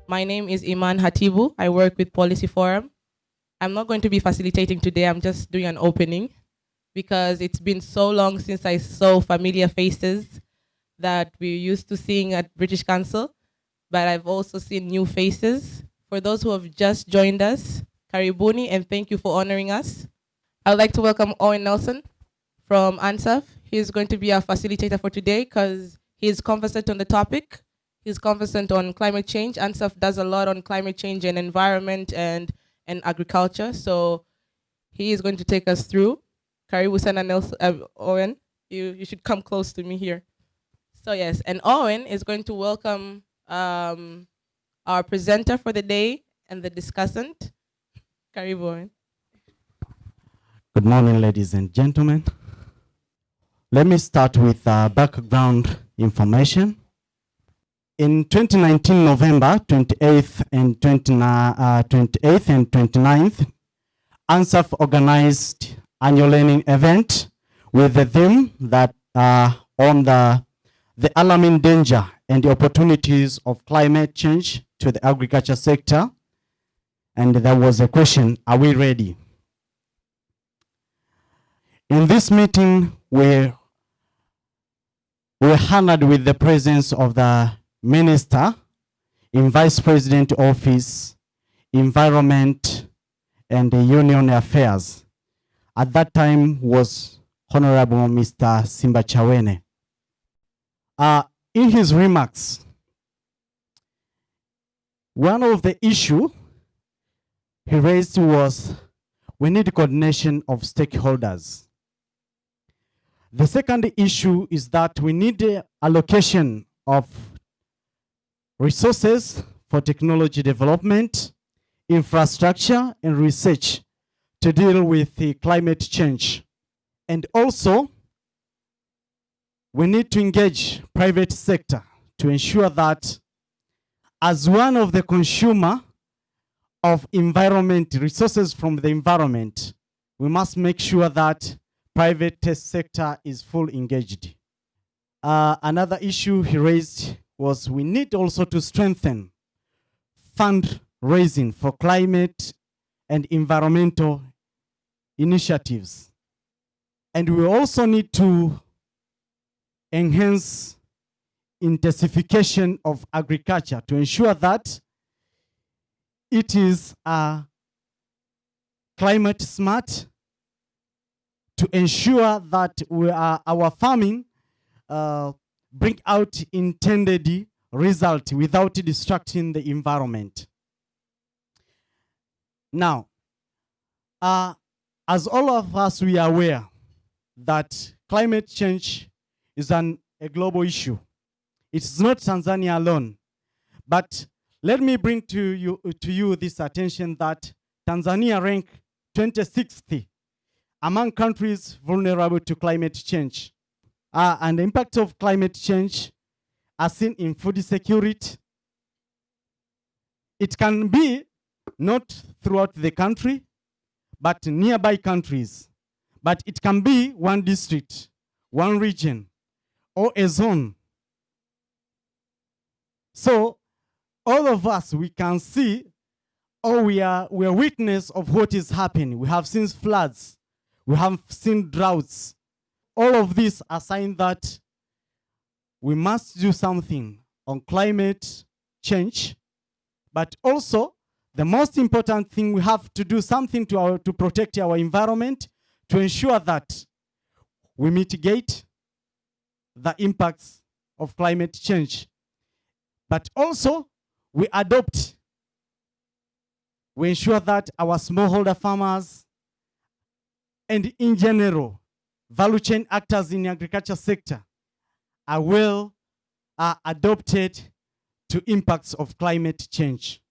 My name is Iman Hatibu. I work with Policy Forum. I'm not going to be facilitating today. I'm just doing an opening because it's been so long since I saw familiar faces that we're used to seeing at British Council, but I've also seen new faces. For those who have just joined us, Karibuni, and thank you for honoring us. I would like to welcome Owen Nelson from ANSAF. He's going to be our facilitator for today because he's conversant on the topic. He's conversant on climate change. ANSAF does a lot on climate change and environment and agriculture. So he is going to take us through. Karibu sana Nelson, Owen, you should come close to me here. So yes, and Owen is going to welcome our presenter for the day and the discussant. Karibu, Owen. Good morning, ladies and gentlemen. Let me start with background information. In 2019, November 28th and 29th, ANSAF organized annual learning event with the theme that on the alarming danger and the opportunities of climate change to the agriculture sector. And there was a question, are we ready? In this meeting, we're honored with the presence of the Minister in Vice President Office, Environment and Union Affairs. At that time was Honorable Mr. Simbachawene. In his remarks, one of the issues he raised was we need coordination of stakeholders. The second issue is that we need the allocation of resources for technology development, infrastructure, and research to deal with the climate change. And also, we need to engage private sector to ensure that as one of the consumer of environment, resources from the environment, we must make sure that private sector is full engaged. Another issue he raised was we need also to strengthen fundraising for climate and environmental initiatives. And we also need to enhance intensification of agriculture to ensure that it is climate smart, to ensure that our farming bring out intended result without distracting the environment. Now, as all of us, we are aware that climate change is a global issue. It's not Tanzania alone. But let me bring to you this attention that Tanzania ranked 26th among countries vulnerable to climate change. And the impact of climate change are seen in food security. It can be not throughout the country, but nearby countries. But it can be one district, one region, or a zone. So all of us, we can see, or we are witness of what is happening. We have seen floods. We have seen droughts. All of these are signs that we must do something on climate change, but also the most important thing, we have to do something to protect our environment, to ensure that we mitigate the impacts of climate change. But also, we ensure that our smallholder farmers and in general, value chain actors in the agriculture sector are well adopted to impacts of climate change.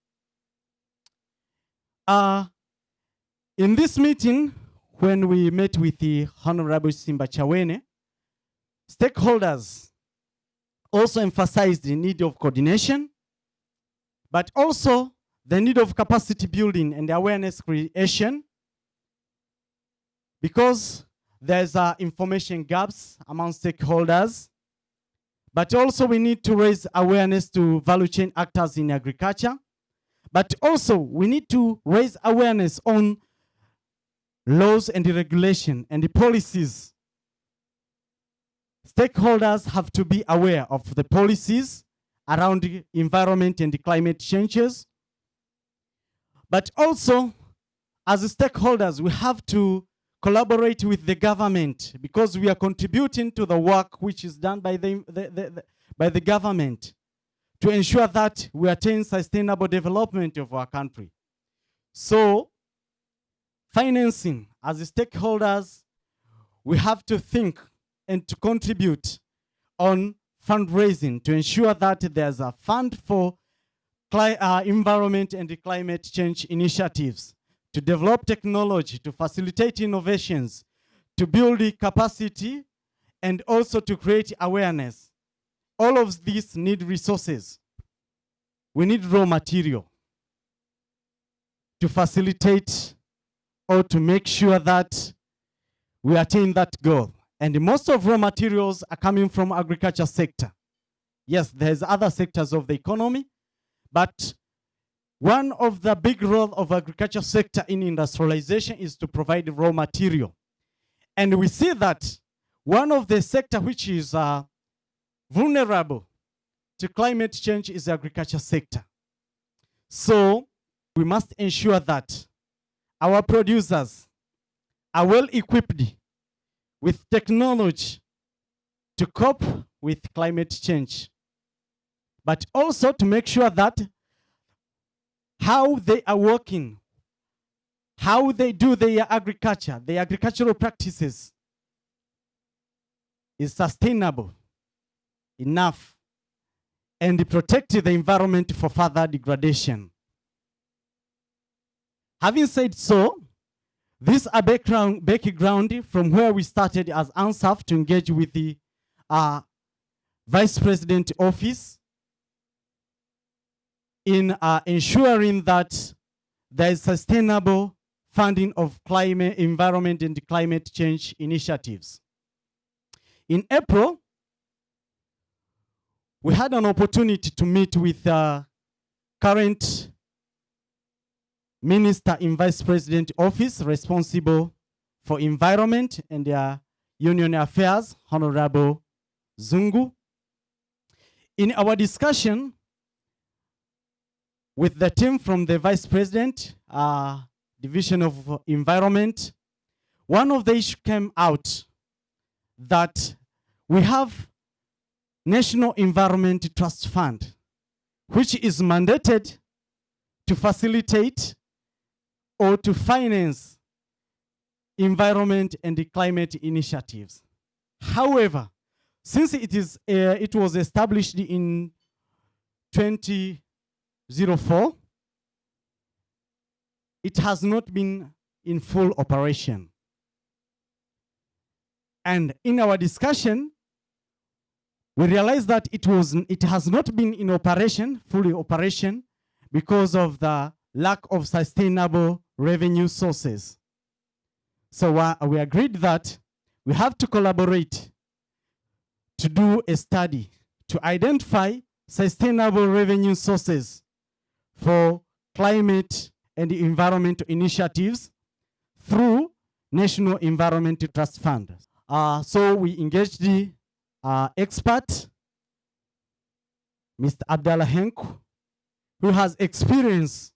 In this meeting, when we met with the Honorable Simbachawene, stakeholders also emphasized the need of coordination, but also the need of capacity building and awareness creation, because there's information gaps among stakeholders, but also we need to raise awareness to value chain actors in agriculture, But also, we need to raise awareness on laws and the regulation and the policies. Stakeholders have to be aware of the policies around the environment and the climate changes. But also, as stakeholders, we have to collaborate with the government because we are contributing to the work which is done by the government to ensure that we attain sustainable development of our country. So, financing, as stakeholders, we have to think and to contribute on fundraising to ensure that there's a fund for environment and the climate change initiatives, to develop technology, to facilitate innovations, to build the capacity, and also to create awareness. All of these need resources. We need raw material to facilitate or to make sure that we attain that goal. And most of raw materials are coming from agriculture sector. Yes, there's other sectors of the economy, but one of the big role of agriculture sector in industrialization is to provide raw material. And we see that one of the sector which is vulnerable to climate change is the agriculture sector. So we must ensure that our producers are well equipped with technology to cope with climate change, but also to make sure that how they are working, how they do their agriculture, their agricultural practices is sustainable enough and protect the environment for further degradation. Having said so, this is a background from where we started as ANSAF to engage with the Vice President Office in ensuring that there is sustainable funding of climate, environment, and climate change initiatives. In April, we had an opportunity to meet with current Minister in Vice President Office responsible for environment and union affairs, Honorable Zungu. In our discussion with the team from the Vice President, Division of Environment, one of the issues came out that we have National Environment Trust Fund, which is mandated to facilitate or to finance environment and the climate initiatives. However, since it was established in 2004, it has not been in full operation. And in our discussion, we realized that it has not been in operation, fully operation, because of the lack of sustainable revenue sources. So we agreed that we have to collaborate to do a study to identify sustainable revenue sources for climate and environmental initiatives through National Environment Trust Fund. So we engaged the expert, Mr. Abdallah Henk, who has experience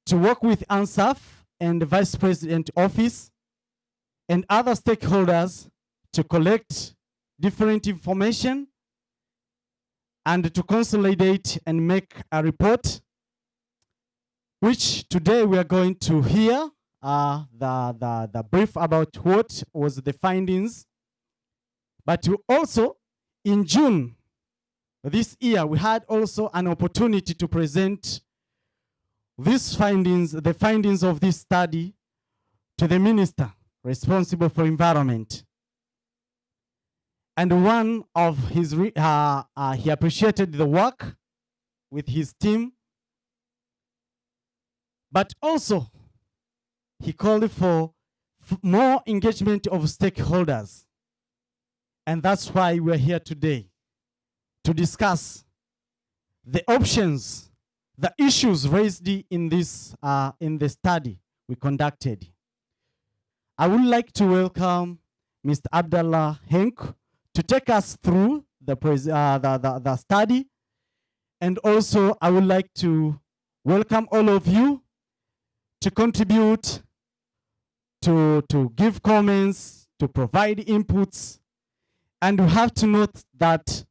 to work with ANSAF and the Vice President Office and other stakeholders to collect different information and to consolidate and make a report, which today we are going to hear the brief about what was the findings. But also in June this year, we had also an opportunity to present these findings, the findings of this study, to the minister responsible for environment. And one of his, he appreciated the work with his team, but also he called for more engagement of stakeholders. And that's why we're here today, to discuss the options the issues raised in the study we conducted. I would like to welcome Mr. Abdallah Henk to take us through the study. And also, I would like to welcome all of you to contribute, to give comments, to provide inputs. And we have to note that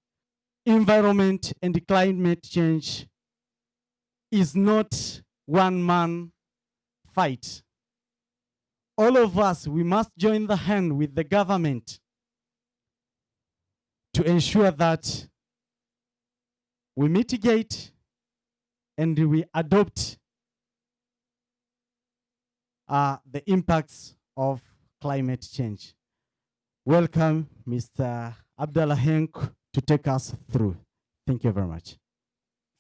environment and climate change is not one-man fight. All of us, we must join the hand with the government to ensure that we mitigate and we adopt the impacts of climate change. Welcome, Mr. Abdallah Henk, to take us through. Thank you very much.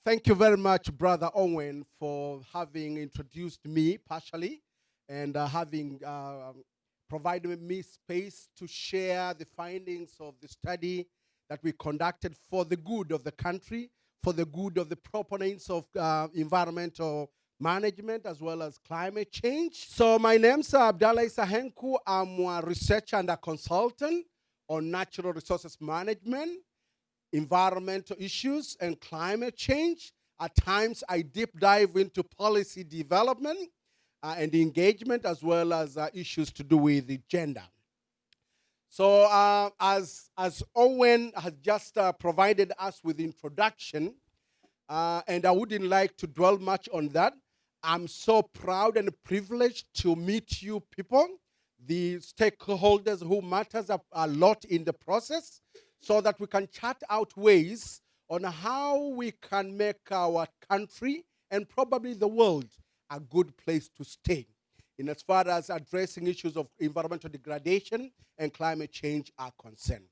Thank you very much, Brother Owen, for having introduced me partially and having provided me space to share the findings of the study that we conducted for the good of the country, for the good of the proponents of environmental management as well as climate change. So my name's Abdallah Henku. I'm a researcher and a consultant on natural resources management, environmental issues, and climate change. At times, I deep dive into policy development and engagement, as well as issues to do with the gender. So as Owen has just provided us with introduction, and I wouldn't like to dwell much on that, I'm so proud and privileged to meet you people, the stakeholders who matters a lot in the process, so that we can chart out ways on how we can make our country and probably the world a good place to stay in as far as addressing issues of environmental degradation and climate change are concerned.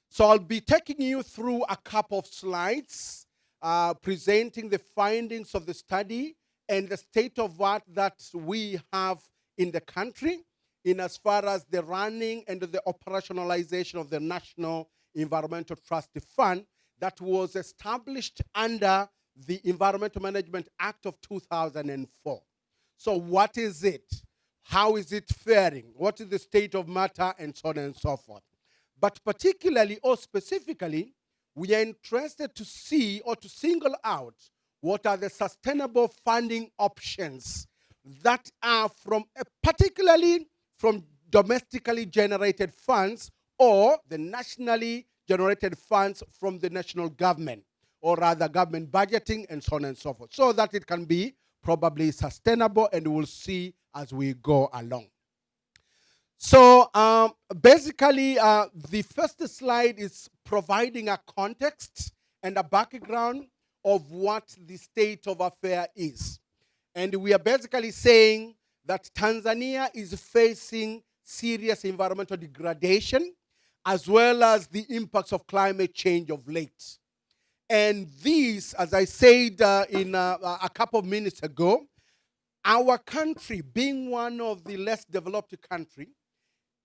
So I'll be taking you through a couple of slides presenting the findings of the study and the state of what that we have in the country in as far as the running and the operationalization of the National Environmental Trust Fund that was established under the Environmental Management Act of 2004. So what is it? How is it faring? What is the state of matter? And so on and so forth. But particularly or specifically, we are interested to see or to single out what are the sustainable funding options that are from, particularly from domestically generated funds or the nationally generated funds from the national government, or rather government budgeting and so on and so forth, so that it can be probably sustainable, and we'll see as we go along. So basically, the first slide is providing a context and a background of what the state of affair is. And we are basically saying that Tanzania is facing serious environmental degradation as well as the impacts of climate change of late. And these, as I said in a couple of minutes ago, our country, being one of the less developed countries,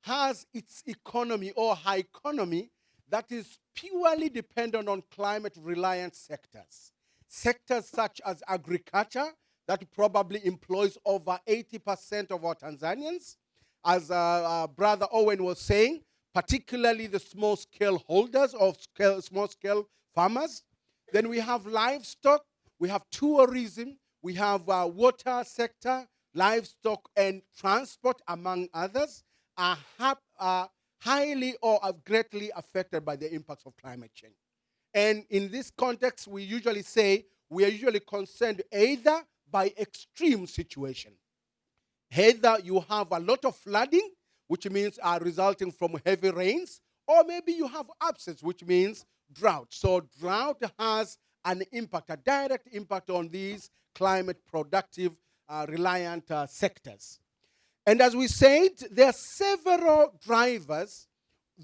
has its economy or high economy that is purely dependent on climate-reliant sectors. Sectors such as agriculture, that probably employs over 80% of our Tanzanians, as Brother Owen was saying, particularly the small-scale holders of small-scale farmers. Then we have livestock, we have tourism, we have water sector, livestock, and transport, among others, are highly or are greatly affected by the impacts of climate change. And in this context, we usually say we are usually concerned either by extreme situation. Either you have a lot of flooding, which means resulting from heavy rains, or maybe you have absence, which means drought. So drought has an impact, a direct impact on these climate productive reliant sectors. And as we said, there are several drivers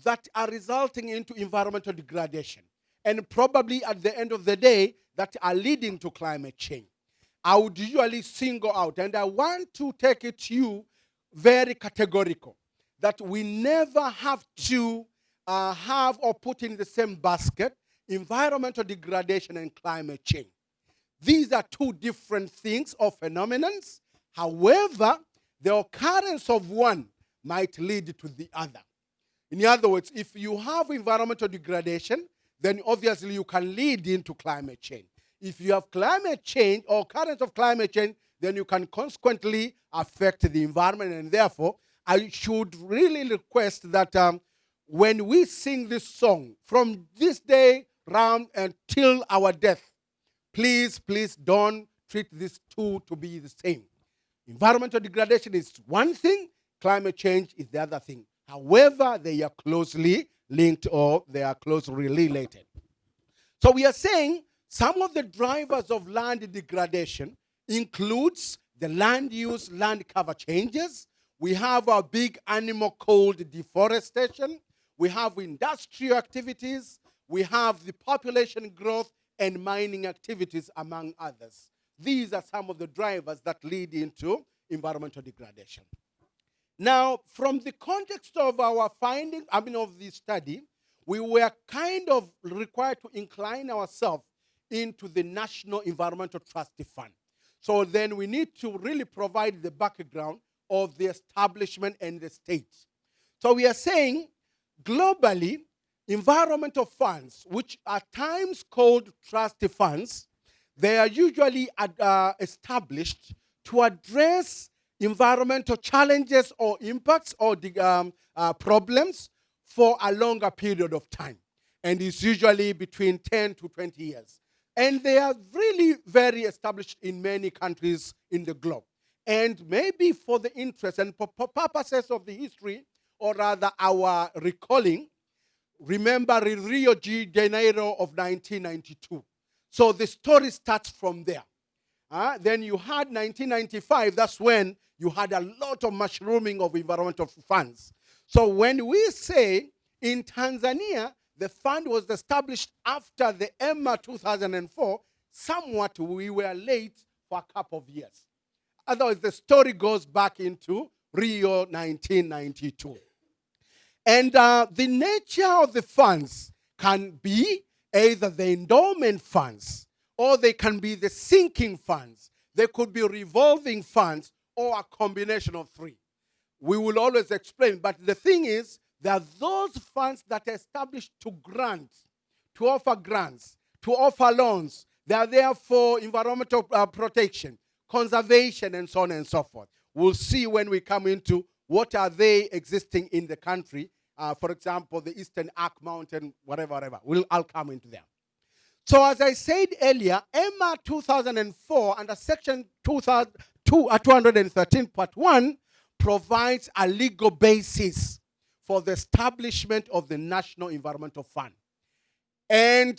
that are resulting into environmental degradation, and probably at the end of the day that are leading to climate change. I would usually single out, and I want to take it to you very categorical, that we never have to have or put in the same basket environmental degradation and climate change. These are two different things or phenomena. However, the occurrence of one might lead to the other. In other words, if you have environmental degradation, then obviously you can lead into climate change. If you have climate change or occurrence of climate change, then you can consequently affect the environment. And therefore, I should really request that when we sing this song, from this day round until our death, please don't treat these two to be the same. Environmental degradation is one thing, climate change is the other thing. However, they are closely linked or they are closely related. So we are saying some of the drivers of land degradation includes the land use, land cover changes. We have our big animal called deforestation. We have industrial activities. We have the population growth and mining activities, among others. These are some of the drivers that lead into environmental degradation. Now, from the context of our finding, of the study, we were kind of required to incline ourselves into the National Environmental Trust Fund. So then we need to really provide the background of the establishment and the state. So we are saying, globally, environmental funds, which are at times called trust funds, they are usually established to address environmental challenges or impacts or problems for a longer period of time. And it's usually between 10 to 20 years. And they are really very established in many countries in the globe. And maybe for the interest and purposes of the history, or rather our recalling, remember Rio de Janeiro of 1992. So the story starts from there. Then you had 1995, that's when you had a lot of mushrooming of environmental funds. So when we say in Tanzania, the fund was established after the EMA 2004, somewhat we were late for a couple of years. Otherwise, the story goes back into Rio 1992. And the nature of the funds can be either the endowment funds, or they can be the sinking funds. They could be revolving funds, or a combination of three. We will always explain, but the thing is, there are those funds that are established to grant, to offer grants, to offer loans. They are there for environmental protection, conservation, and so on and so forth. We'll see when we come into what are they existing in the country. For example, the Eastern Arc Mountain, whatever. I'll come into them. So as I said earlier, EMA 2004 under Section 213 Part 1 provides a legal basis for the establishment of the National Environmental Fund. And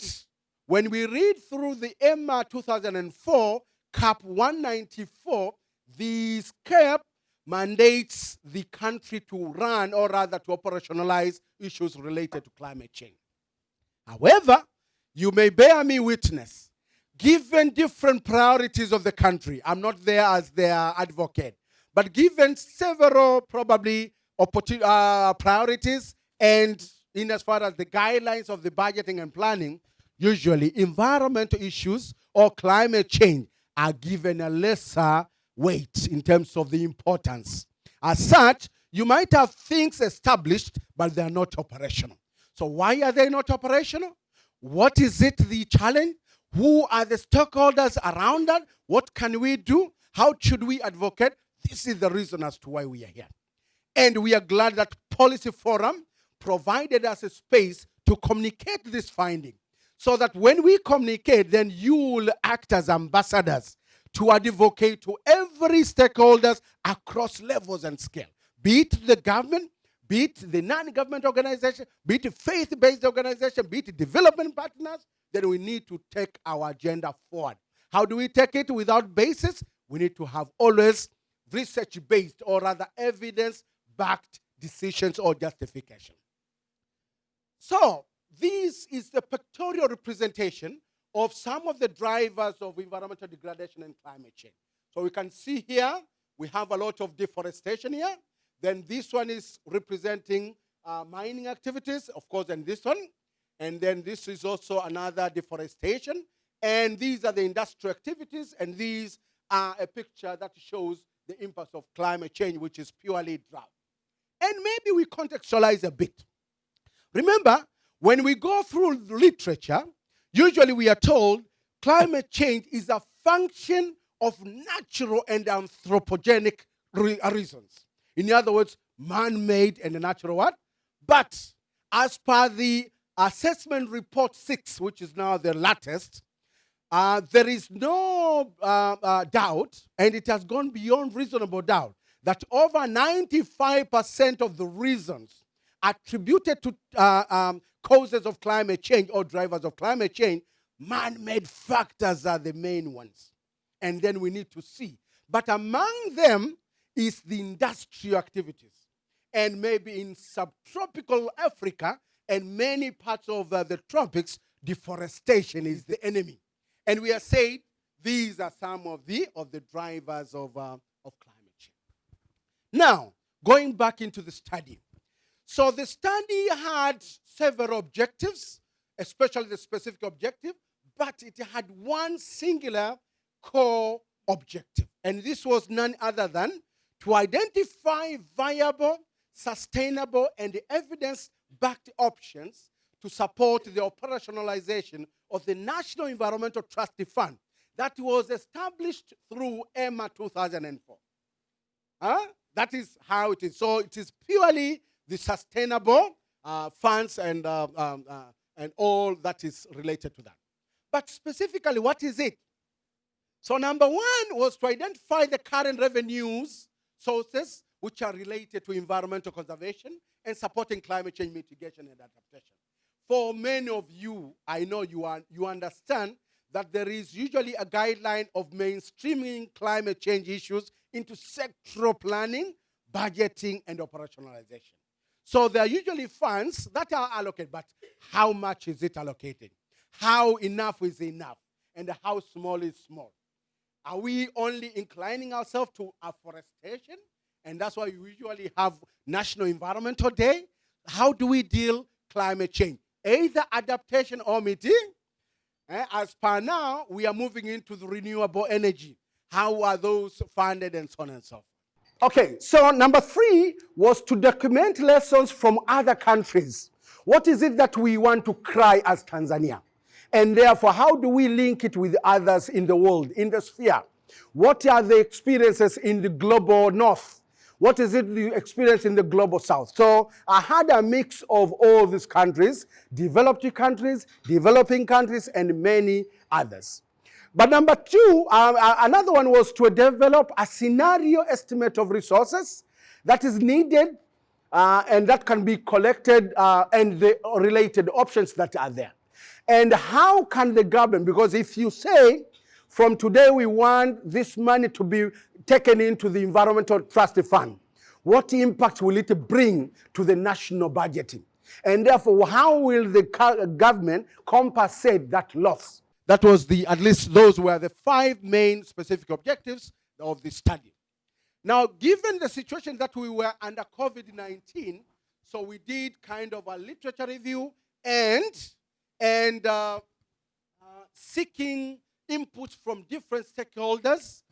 when we read through the EMA 2004, Cap 194, this cap mandates the country to run, or rather to operationalize, issues related to climate change. However, you may bear me witness, given different priorities of the country, I'm not there as their advocate, but given several probably priorities, and in as far as the guidelines of the budgeting and planning, usually environmental issues or climate change are given a lesser weight in terms of the importance. As such, you might have things established, but they are not operational. So why are they not operational? What is it the challenge? Who are the stakeholders around that? What can we do? How should we advocate? This is the reason as to why we are here. And we are glad that Policy Forum provided us a space to communicate this finding, so that when we communicate, then you will act as ambassadors to advocate to every stakeholders across levels and scale, be it the government, be it the non-government organization, be it a faith-based organization, be it development partners. Then we need to take our agenda forward. How do we take it without basis? We need to have always research-based, or rather evidence-backed decisions or justification. So this is the pictorial representation of some of the drivers of environmental degradation and climate change. So we can see here, we have a lot of deforestation here. Then this one is representing mining activities, of course, and this one. And then this is also another deforestation. And these are the industrial activities, and these are a picture that shows the impact of climate change, which is purely drought. And maybe we contextualize a bit. Remember, when we go through literature, usually we are told climate change is a function of natural and anthropogenic reasons. In other words, man-made and natural what? But as per the assessment report 6, which is now the latest, there is no doubt, and it has gone beyond reasonable doubt, that over 95% of the reasons attributed to causes of climate change or drivers of climate change, man-made factors are the main ones. And then we need to see. But among them is the industrial activities. And maybe in subtropical Africa and many parts of the tropics, deforestation is the enemy. And we are saying these are some of the drivers of climate change. Now, going back into the study. So the study had several objectives, especially the specific objective, but it had one singular core objective. And this was none other than to identify viable, sustainable, and evidence-backed options to support the operationalization of the National Environmental Trust Fund that was established through EMA 2004. That is how it is. So it is purely the sustainable funds and all that is related to that. But specifically, what is it? So number one was to identify the current revenues sources which are related to environmental conservation and supporting climate change mitigation and adaptation. For many of you, I know you understand that there is usually a guideline of mainstreaming climate change issues into sectoral planning, budgeting, and operationalization. So there are usually funds that are allocated, but how much is it allocated? How enough is enough? And how small is small? Are we only inclining ourselves to afforestation? And that's why we usually have National Environmental Day. How do we deal climate change? Either adaptation or meeting. As per now, we are moving into the renewable energy. How are those funded and so on and so forth? Okay, so number 3 was to document lessons from other countries. What is it that we want to cry as Tanzania? And therefore, how do we link it with others in the world, in the sphere? What are the experiences in the global north? What is it the experience in the global south? So I had a mix of all these countries, developed countries, developing countries, and many others. But number 2, another one was to develop a scenario estimate of resources that is needed and that can be collected and the related options that are there. And how can the government, because if you say, from today we want this money to be taken into the Environmental Trust Fund, what impact will it bring to the national budgeting? And therefore, how will the government compensate that loss? That was at least those were the 5 main specific objectives of the study. Now, given the situation that we were under COVID-19, so we did kind of a literature review and seeking input from different stakeholders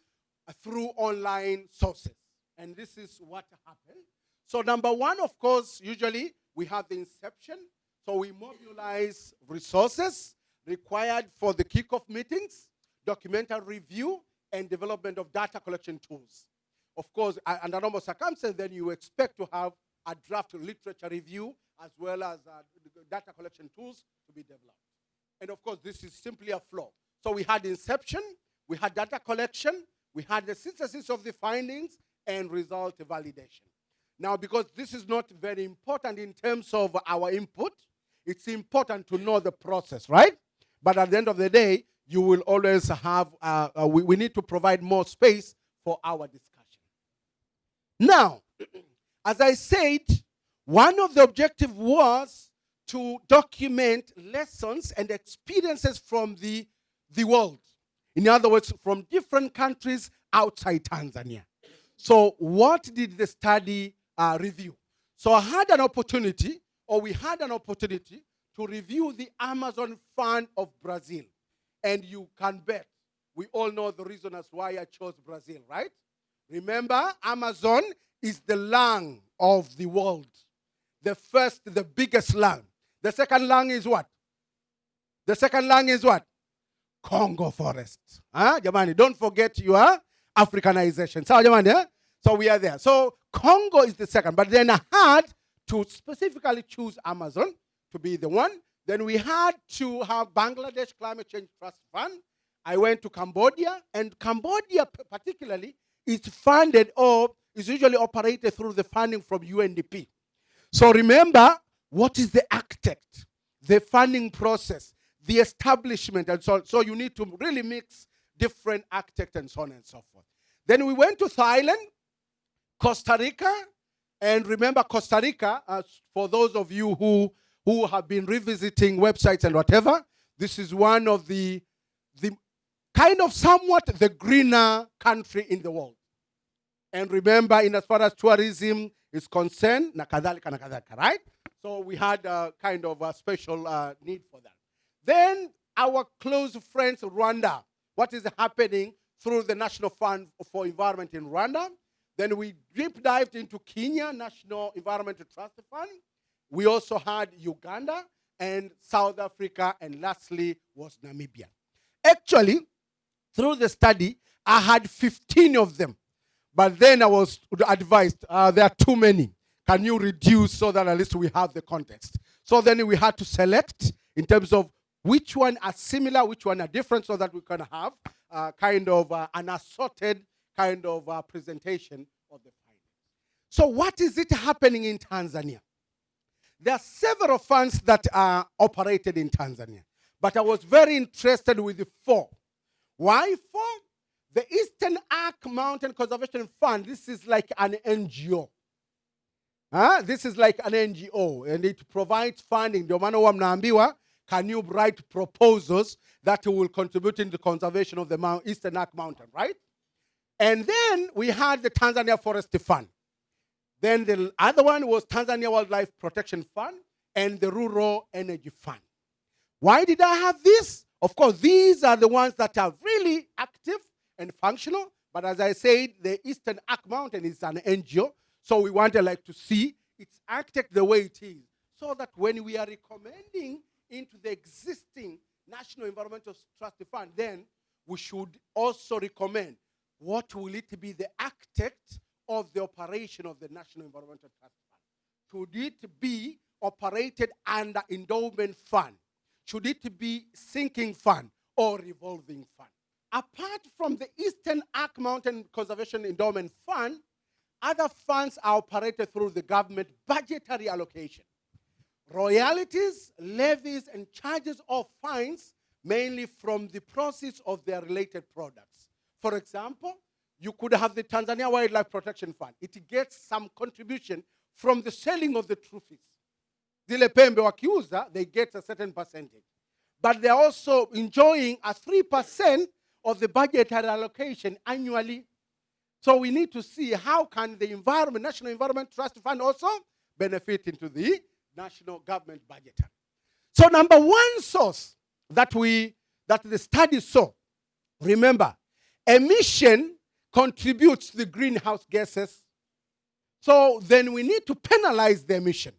through online sources. And this is what happened. So number 1, of course, usually we have the inception. So we mobilize resources required for the kickoff meetings, documentary review, and development of data collection tools. Of course, under normal circumstances, then you expect to have a draft literature review as well as data collection tools to be developed. And of course, this is simply a flow. So we had inception, we had data collection, we had the synthesis of the findings, and result validation. Now, because this is not very important in terms of our input, it's important to know the process, right? But at the end of the day, you will always have, we need to provide more space for our discussion. Now, as I said, one of the objectives was to document lessons and experiences from the world. In other words, from different countries outside Tanzania. So what did the study review? So I had an opportunity, or we had an opportunity, to review the Amazon Fund of Brazil. And you can bet, we all know the reason as why I chose Brazil, right? Remember, Amazon is the lung of the world. The biggest lung. The second lung is what? The second lung is what? Congo forest. Jamani, don't forget your Africanization. So, jamani, so we are there. So Congo is the second. But then I had to specifically choose Amazon to be the one. Then we had to have Bangladesh Climate Change Trust Fund. I went to Cambodia, and Cambodia particularly is funded or is usually operated through the funding from UNDP. So remember, what is the architect, the funding process, the establishment, and so on. So you need to really mix different architects and so on and so forth. Then we went to Thailand, Costa Rica, and remember Costa Rica, for those of you who have been revisiting websites and whatever, this is one of the kind of somewhat the greener country in the world. And remember, in as far as tourism is concerned, nakadhalika, right? So we had kind of a special need for that. Then our close friends, Rwanda. What is happening through the National Fund for Environment in Rwanda? Then we deep dived into Kenya, National Environmental Trust Fund. We also had Uganda and South Africa, and lastly was Namibia. Actually, through the study, I had 15 of them. But then I was advised, there are too many. Can you reduce so that at least we have the context? So then we had to select in terms of which one are similar, which one are different, so that we can have kind of an assorted kind of presentation of the findings. So what is it happening in Tanzania? There are several funds that are operated in Tanzania, but I was very interested with the 4. Why 4? The Eastern Arc Mountain Conservation Fund, this is like an NGO. This is like an NGO, and it provides funding. Ndio maana huwa mnaambiwa, can you write proposals that will contribute in the conservation of the Eastern Arc Mountain, right? And then we had the Tanzania Forest Fund. Then the other one was Tanzania Wildlife Protection Fund and the Rural Energy Fund. Why did I have this? Of course, these are the ones that are really active and functional. But as I said, the Eastern Arc Mountain is an NGO. So we wanted to see its architect the way it is. So that when we are recommending into the existing National Environmental Trust Fund, then we should also recommend what will it be the architect of the operation of the National Environmental Trust Fund. Should it be operated under endowment fund? Should it be sinking fund or revolving fund? Apart from the Eastern Arc Mountain Conservation Endowment Fund, other funds are operated through the government budgetary allocation. Royalties, levies, and charges or fines mainly from the proceeds of their related products. For example, you could have the Tanzania Wildlife Protection Fund. It gets some contribution from the selling of the trophies. Zile pembe wakiuza, they get a certain percentage. But they're also enjoying a 3% of the budgetary allocation annually. So we need to see how can the National Environment Trust Fund also benefit into the national government budget. So number one source that the study saw, remember, emission contributes to the greenhouse gases. So then we need to penalize the emission.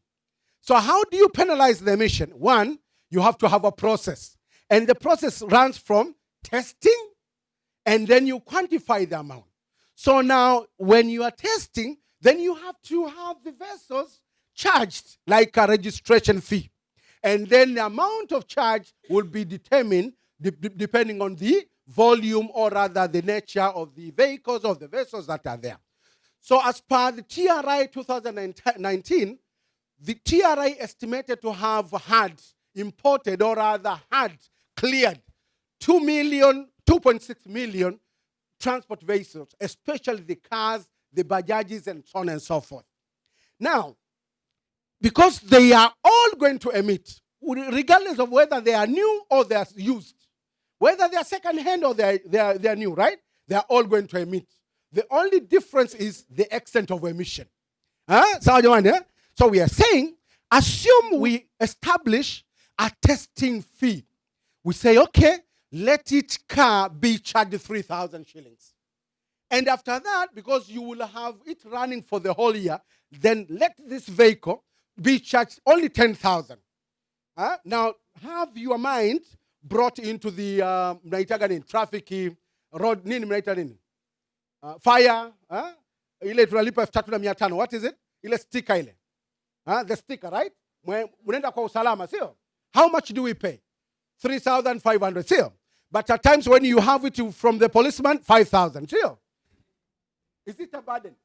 So how do you penalize the emission? One, you have to have a process. And the process runs from testing, and then you quantify the amount. So now, when you are testing, then you have to have the vessels charged like a registration fee. And then the amount of charge will be determined depending on the volume, or rather the nature of the vehicles or the vessels that are there. So as per the TRI 2019, the TRI estimated to have had imported, or rather had cleared 2.6 million transport vehicles, especially the cars, the bajajis, and so on and so forth. Now, because they are all going to emit, regardless of whether they are new or they are used, whether they are second-hand or they are new, right? They are all going to emit. The only difference is the extent of emission. So we are saying, assume we establish a testing fee. We say, okay, let each car be charged 3,000 shillings. And after that, because you will have it running for the whole year, then let this vehicle be charged only 10,000. Now, have your mind brought into the traffic road, fire, ile tunalipa 3,500. What is it? Ile sticker ile. The sticker, right? Unaenda kwa usalama, sio? How much do we pay? 3,500, sio? But at times when you have it from the policeman, 5,000, sio? Is it a burden?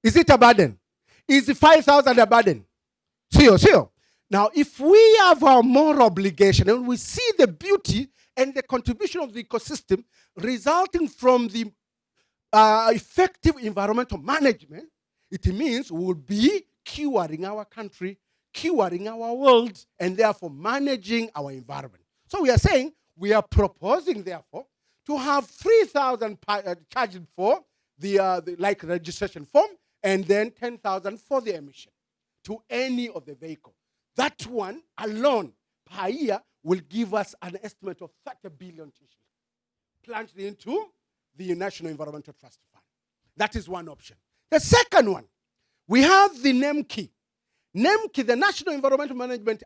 Is it a burden? Is 5,000 a burden? Sio? Now, if we have our moral obligation and we see the beauty and the contribution of the ecosystem resulting from the effective environmental management, it means we will be curing our country, curing our world, and therefore managing our environment. So we are saying, we are proposing, therefore, to have 3,000 charged for the registration form, and then 10,000 for the emission to any of the vehicle. That one alone per year will give us an estimate of 30 billion plunged into the National Environmental Trust Fund. That is one option. The second one, we have the NEMKI. NEMKI, the National Environmental Management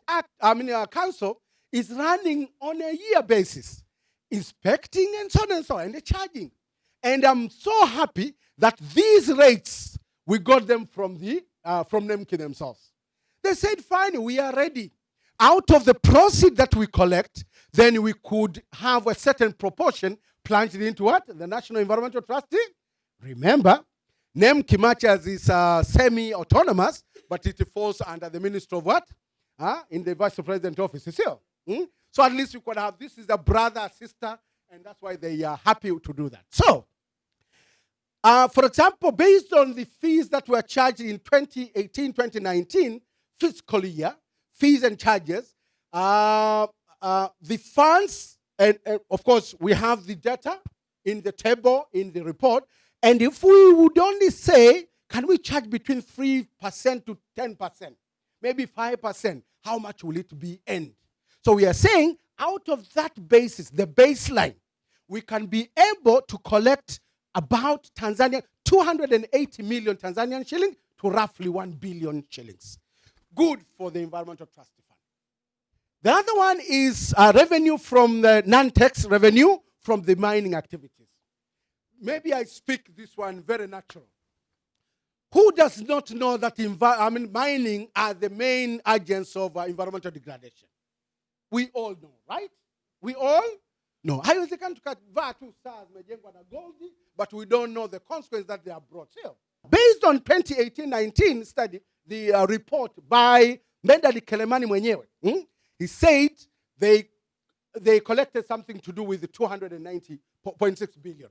Council, is running on a year basis, inspecting and so on, and charging. And I'm so happy that these rates, we got them from NEMKI themselves. They said, fine, we are ready. Out of the proceeds that we collect, then we could have a certain proportion plunged into what? The National Environmental Trust. Remember, NEMKI much as is semi-autonomous, but it falls under the Minister of what? In the Vice President office. So at least you could have, this is a brother, sister, and that's why they are happy to do that. So, for example, based on the fees that were charged in 2018-2019 fiscal year, fees and charges, the funds, and of course, we have the data in the table, in the report, and if we would only say, can we charge between 3% to 10%, maybe 5%, how much will it be end? So we are saying, out of that basis, the baseline, we can be able to collect about 280 million Tanzanian shillings to roughly 1 billion shillings. Good for the Environmental Trust Fund. The other one is revenue from the non-tax revenue from the mining activities. Maybe I speak this one very natural. Who does not know that mining are the main agents of environmental degradation? We all know, right? We all know. But we don't know the consequences that they have brought. Based on 2018-19 study, the report by Mendali Kelemani mwenyewe, he said they collected something to do with the 290.6 billion.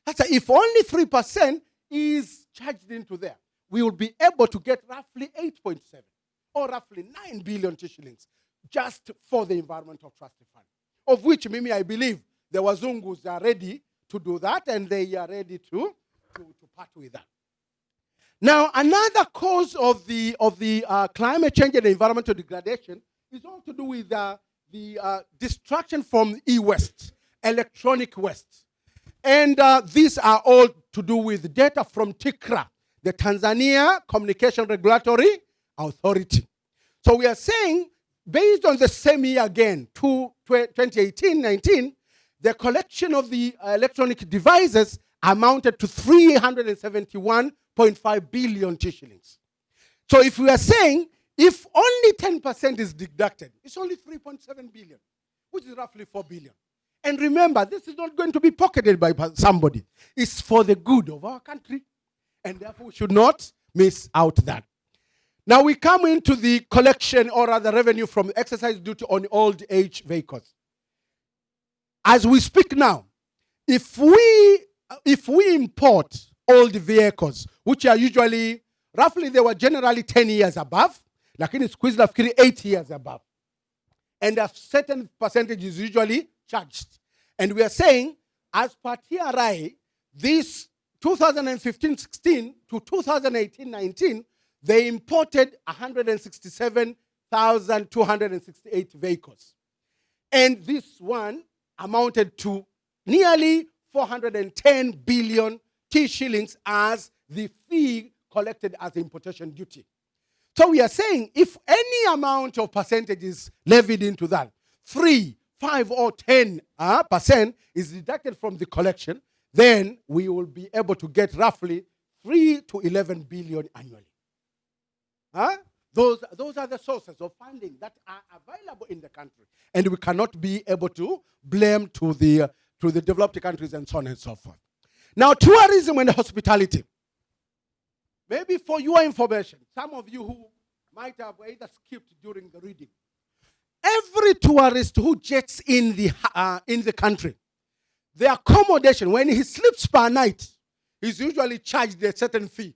That's if only 3% is charged into there, we will be able to get roughly 8.7 or roughly 9 billion shillings just for the Environmental Trust Fund, of which, Mimi, I believe the Wazungus are ready to do that, and they are ready to part with that. Now, another cause of the climate change and environmental degradation is all to do with the destruction from e-waste, electronic waste. And these are all to do with data from TICRA, the Tanzania Communication Regulatory Authority. So we are saying, based on the same year again, 2018-19, the collection of the electronic devices amounted to 371.5 billion shillings. So if we are saying, if only 10% is deducted, it's only 3.7 billion, which is roughly 4 billion. And remember, this is not going to be pocketed by somebody. It's for the good of our country, and therefore we should not miss out that. Now we come into the collection, or rather revenue from exercise duty on old age vehicles. As we speak now, if we import old vehicles, which are usually, roughly they were generally 10 years above, lakini siku hizi nafikiri 8 years above, and a certain percentage is usually charged. And we are saying, as per TRI, this 2015-16 to 2018-19, they imported 167,268 vehicles. And this one amounted to nearly 410 billion T shillings as the fee collected as the importation duty. So we are saying if any amount of percentage is levied into that, 3, 5, or 10% is deducted from the collection, then we will be able to get roughly 3 to 11 billion annually. Those are the sources of funding that are available in the country, and we cannot be able to blame to the developed countries and so on and so forth. Now, tourism and hospitality. Maybe for your information, some of you who might have either skipped during the reading, every tourist who jets in the country, the accommodation, when he sleeps per night, is usually charged a certain fee.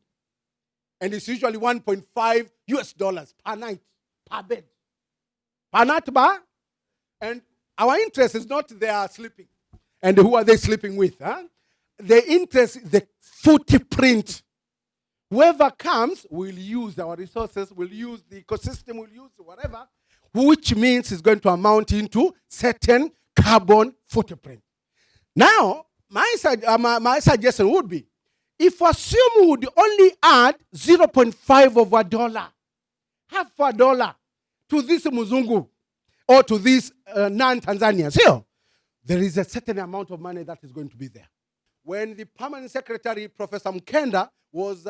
And it's usually $1.5 per night, per bed. Per night bar. And our interest is not they are sleeping. And who are they sleeping with? The interest is the footprint. Whoever comes will use our resources, will use the ecosystem, will use whatever, which means it's going to amount into certain carbon footprint. Now, my suggestion would be, if assume we would only add 0.5 of a dollar, half a dollar, to this Muzungu or to these non-Tanzanians, here, there is a certain amount of money that is going to be there. When the permanent secretary, Professor Mkenda, was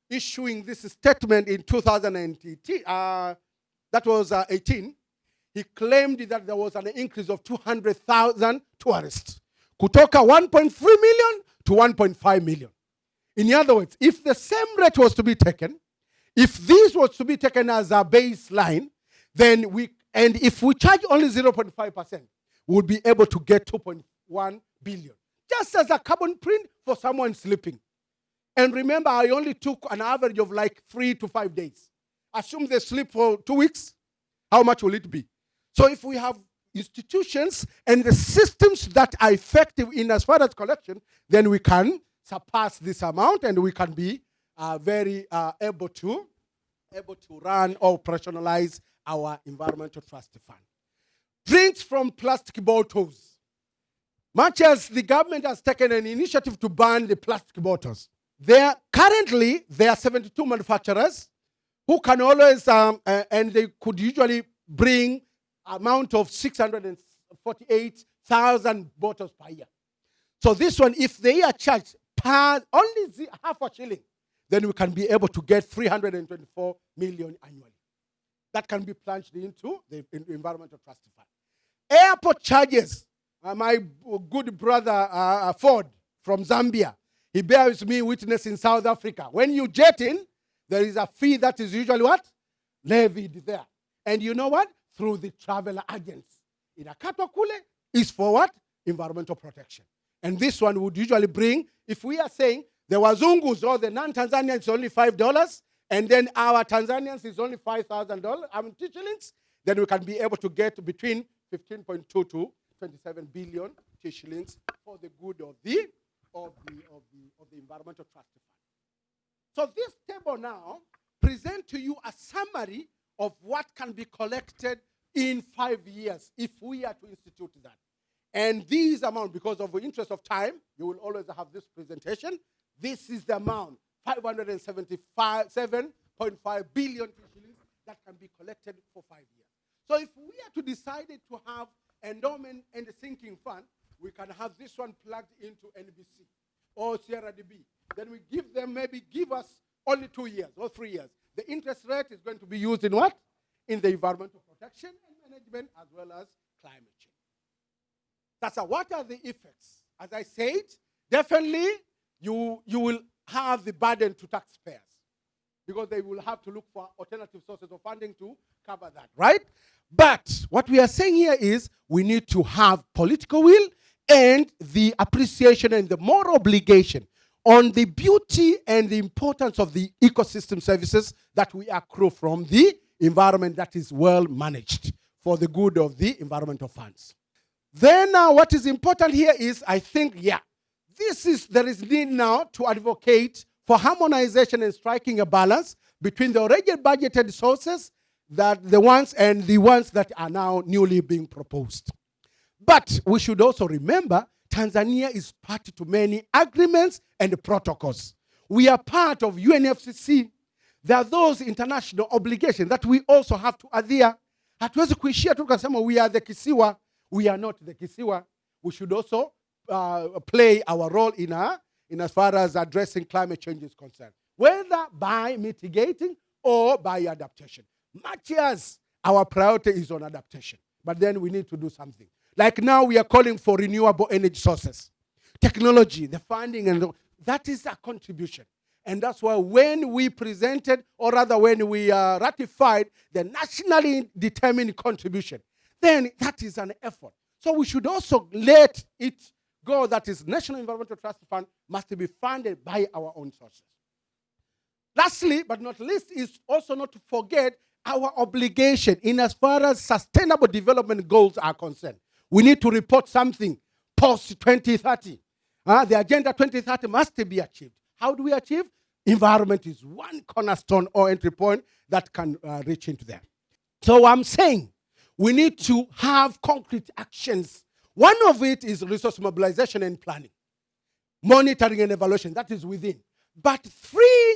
issuing this statement in 2018, that was 18, he claimed that there was an increase of 200,000 tourists. Kutoka 1.3 million to 1.5 million. In other words, if the same rate was to be taken, if this was to be taken as a baseline, then if we charge only 0.5%, we would be able to get 2.1 billion. Just as a carbon print for someone sleeping. And remember, I only took an average of like 3 to 5 days. Assume they sleep for 2 weeks, how much will it be? So if we have institutions and the systems that are effective in as far as collection, then we can surpass this amount and we can be very able to run or operationalize our environmental trust fund. Drinks from plastic bottles. Much as the government has taken an initiative to ban the plastic bottles, currently there are 72 manufacturers who can always, and they could usually bring amount of 648,000 bottles per year. So this one, if they are charged per only half a shilling, then we can be able to get 324 million annually. That can be plunged into the environmental trust fund. Airport charges. My good brother Ford from Zambia, he bears me witness in South Africa. When you jet in, there is a fee that is usually what? Levied there. And you know what? Through the travel agents. In Akatwa Kule is for what? Environmental protection. And this one would usually bring, if we are saying the Wazungus or the non-Tanzanians is only $5, and then our Tanzanians is only $5,000, shillings, then we can be able to get between 15.2 to 27 billion shillings for the good of the environmental trust fund. So this table now presents to you a summary of what can be collected in 5 years if we are to institute that. And these amount, because of the interest of time, you will always have this presentation. This is the amount, 577.5 billion shillings that can be collected for 5 years. So if we are to decide to have endowment and a sinking fund, we can have this one plugged into NBC or CRDB. Then we give them, maybe give us only 2 years or 3 years. The interest rate is going to be used in what? In the environmental protection and management as well as climate change. That's what are the effects? As I said, definitely you will have the burden to taxpayers because they will have to look for alternative sources of funding to cover that, right? But what we are saying here is we need to have political will and the appreciation and the moral obligation on the beauty and the importance of the ecosystem services that we accrue from the environment that is well managed for the good of the environmental funds. Then what is important here is, I think, there is need now to advocate for harmonization and striking a balance between the already budgeted sources, the ones that are now newly being proposed. But we should also remember Tanzania is party to many agreements and protocols. We are part of UNFCCC. There are those international obligations that we also have to adhere. Hatuwezi kuishia tu tukasema we are the kisiwa. We are not the kisiwa. We should also play our role in as far as addressing climate change is concerned, whether by mitigating or by adaptation. Much as our priority is on adaptation, but then we need to do something. Like now we are calling for renewable energy sources. Technology, the funding, and that is a contribution. And that's why when we presented, or rather when we ratified the nationally determined contribution, then that is an effort. So we should also let it go that is National Environmental Trust Fund must be funded by our own sources. Lastly, but not least, is also not to forget our obligation in as far as sustainable development goals are concerned. We need to report something post-2030. The Agenda 2030 must be achieved. How do we achieve? Environment is one cornerstone or entry point that can reach into there. So I'm saying we need to have concrete actions. One of it is resource mobilization and planning, monitoring and evaluation, that is within. But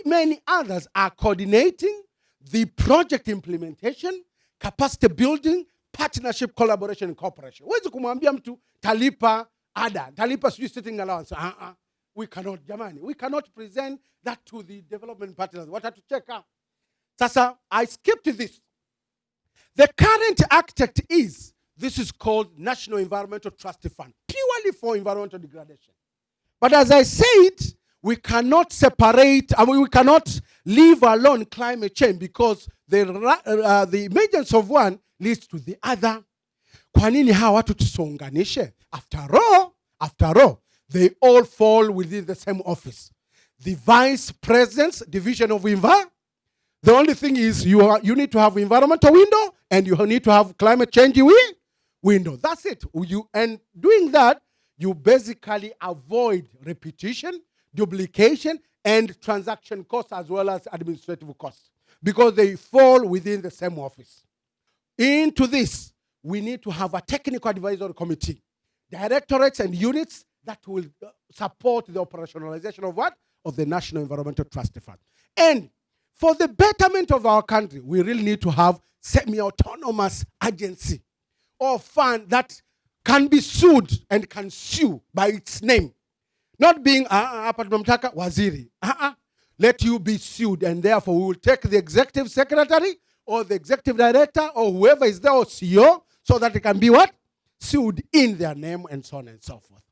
many others are coordinating the project implementation, capacity building, partnership, collaboration, and cooperation. Huwezi kumwambia mtu talipa ada, talipa sitting allowance. We cannot, jamani. We cannot present that to the development partners. What have to check out? Sasa, I skipped this. The current architect this is called National Environmental Trust Fund, purely for environmental degradation. But as I said, we cannot separate, we cannot leave alone climate change because the emergence of one leads to the other. Kwa nini hawa watu tusonganishe? After all, they all fall within the same office. The Vice President's Division of Environment. The only thing is you need to have environmental window and you need to have climate change window. That's it. And doing that, you basically avoid repetition, duplication, and transaction costs as well as administrative costs because they fall within the same office. Into this, we need to have a technical advisory committee, directorates and units that will support the operationalization of what? Of the National Environmental Trust Fund. And for the betterment of our country, we really need to have semi-autonomous agency or fund that can be sued and can sue by its name. Not being waziri. Let you be sued, and therefore we will take the executive secretary or the executive director or whoever is there or CEO so that it can be what? Sued in their name and so on and so forth.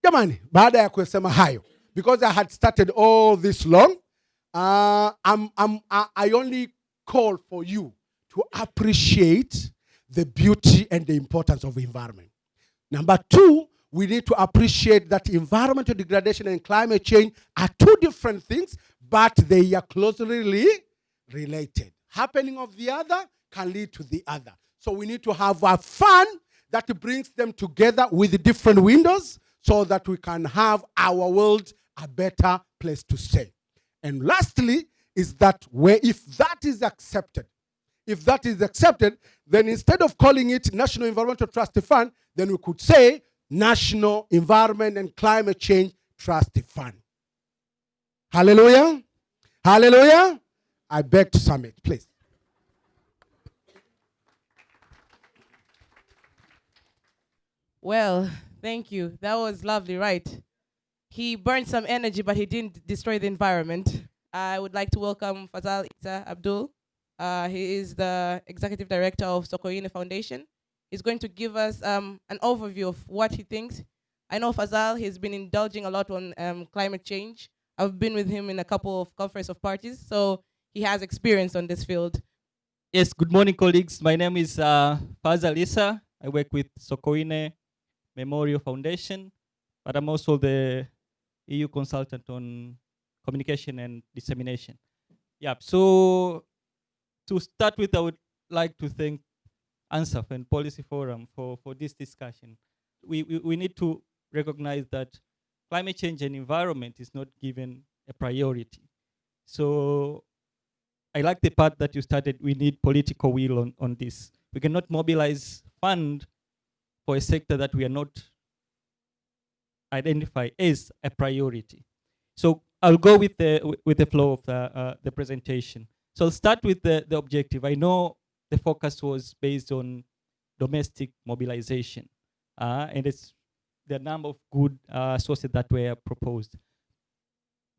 Jamani, baada ya kusema hayo, because I had started all this long, I only call for you to appreciate the beauty and the importance of environment. Number two, we need to appreciate that environmental degradation and climate change are two different things, but they are closely related. Happening of the other can lead to the other. So we need to have a fund that brings them together with different windows so that we can have our world a better place to stay. And lastly, is that if that is accepted, then instead of calling it National Environmental Trust Fund, then we could say National Environment and Climate Change Trust Fund. Hallelujah. Hallelujah. I beg to submit, please. Well, thank you. That was lovely, right? He burned some energy, but he didn't destroy the environment. I would like to welcome Fazal Issa Abdul. He is the Executive Director of Sokoine Foundation. He's going to give us an overview of what he thinks. I know Fazal, he's been indulging a lot on climate change. I've been with him in a couple of conference of parties, so he has experience on this field. Yes, good morning, colleagues. My name is Fazal Issa. I work with Sokoine Memorial Foundation, but I'm also the EU consultant on communication and dissemination. Yeah, so to start with, I would like to thank ANSAF and Policy Forum for this discussion. We need to recognize that climate change and environment is not given a priority. So I like the part that you started, we need political will on this. We cannot mobilize fund for a sector that we are not identify as a priority. So I'll go with the flow of the presentation. So I'll start with the objective. I know the focus was based on domestic mobilization, and it's the number of good sources that were proposed.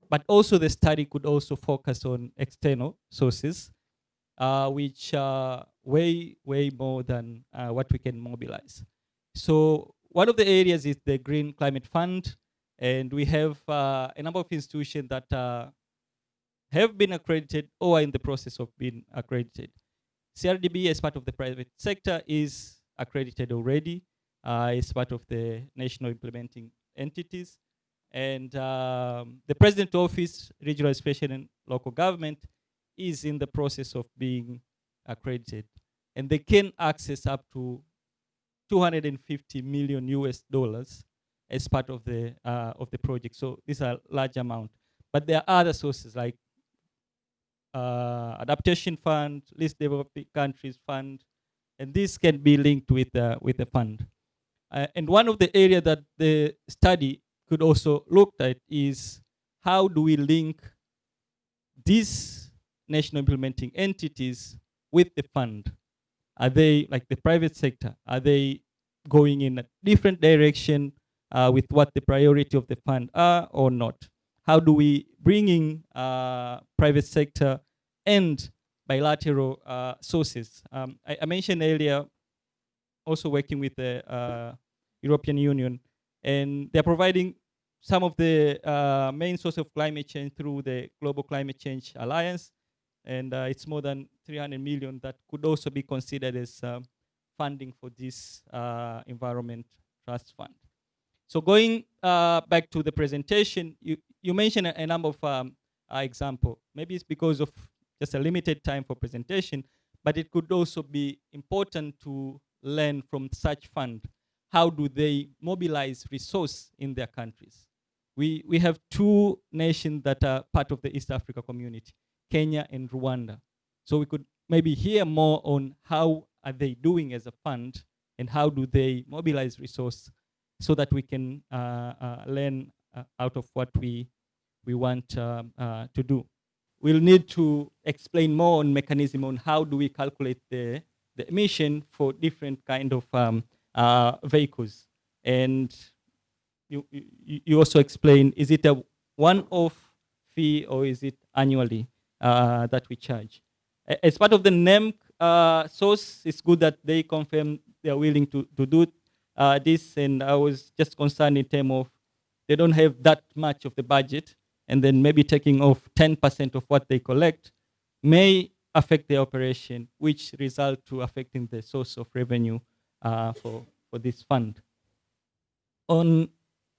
But also the study could also focus on external sources, which are way more than what we can mobilize. So one of the areas is the Green Climate Fund, and we have a number of institutions that have been accredited or are in the process of being accredited. CRDB, as part of the private sector, is accredited already as part of the national implementing entities. And the President's Office, Regional Expression and Local Government, is in the process of being accredited. And they can access up to 250 million US dollars as part of the project. So these are large amount. But there are other sources like Adaptation Fund, Least Developed Countries Fund, and this can be linked with the fund. And one of the areas that the study could also look at is how do we link these national implementing entities with the fund? Are they, like the private sector, are they going in a different direction with what the priority of the fund are or not? How do we bring in private sector and bilateral sources? I mentioned earlier also working with the European Union, and they're providing some of the main source of climate change through the Global Climate Change Alliance, and it's more than 300 million that could also be considered as funding for this Environment Trust Fund. So going back to the presentation, you mentioned a number of examples. Maybe it's because of just a limited time for presentation, but it could also be important to learn from such fund. How do they mobilize resource in their countries? We have two nations that are part of the East Africa community, Kenya and Rwanda. So we could maybe hear more on how are they doing as a fund and how do they mobilize resource so that we can learn out of what we want to do. We'll need to explain more on mechanism on how do we calculate the emission for different kind of vehicles. And you also explain, is it a one-off fee or is it annually that we charge? As part of the NEM source, it's good that they confirm they are willing to do this, and I was just concerned in terms of they don't have that much of the budget, and then maybe taking off 10% of what they collect may affect the operation, which result to affecting the source of revenue for this fund. On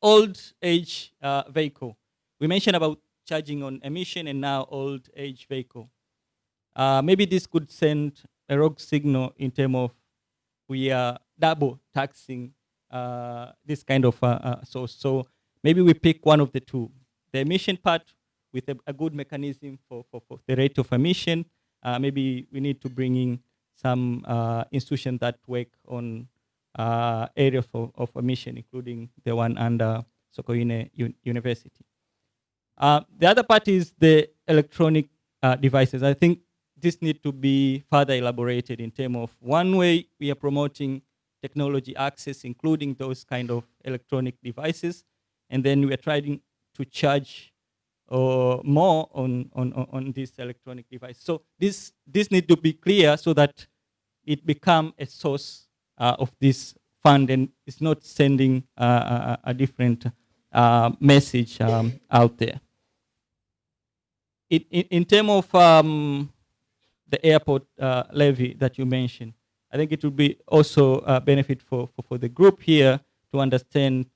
old age vehicle, we mentioned about charging on emission and now old age vehicle. Maybe this could send a rogue signal in terms of we are double taxing this kind of source. So maybe we pick one of the two. The emission part with a good mechanism for the rate of emission. Maybe we need to bring in some institutions that work on area of emission, including the one under Sokoine University. The other part is the electronic devices. I think this need to be further elaborated in terms of one way we are promoting technology access, including those kind of electronic devices, and then we are trying to charge more on this electronic device. So this need to be clear so that it become a source of this fund and it's not sending a different message out there. In terms of the airport levy that you mentioned, I think it would be also a benefit for the group here to understand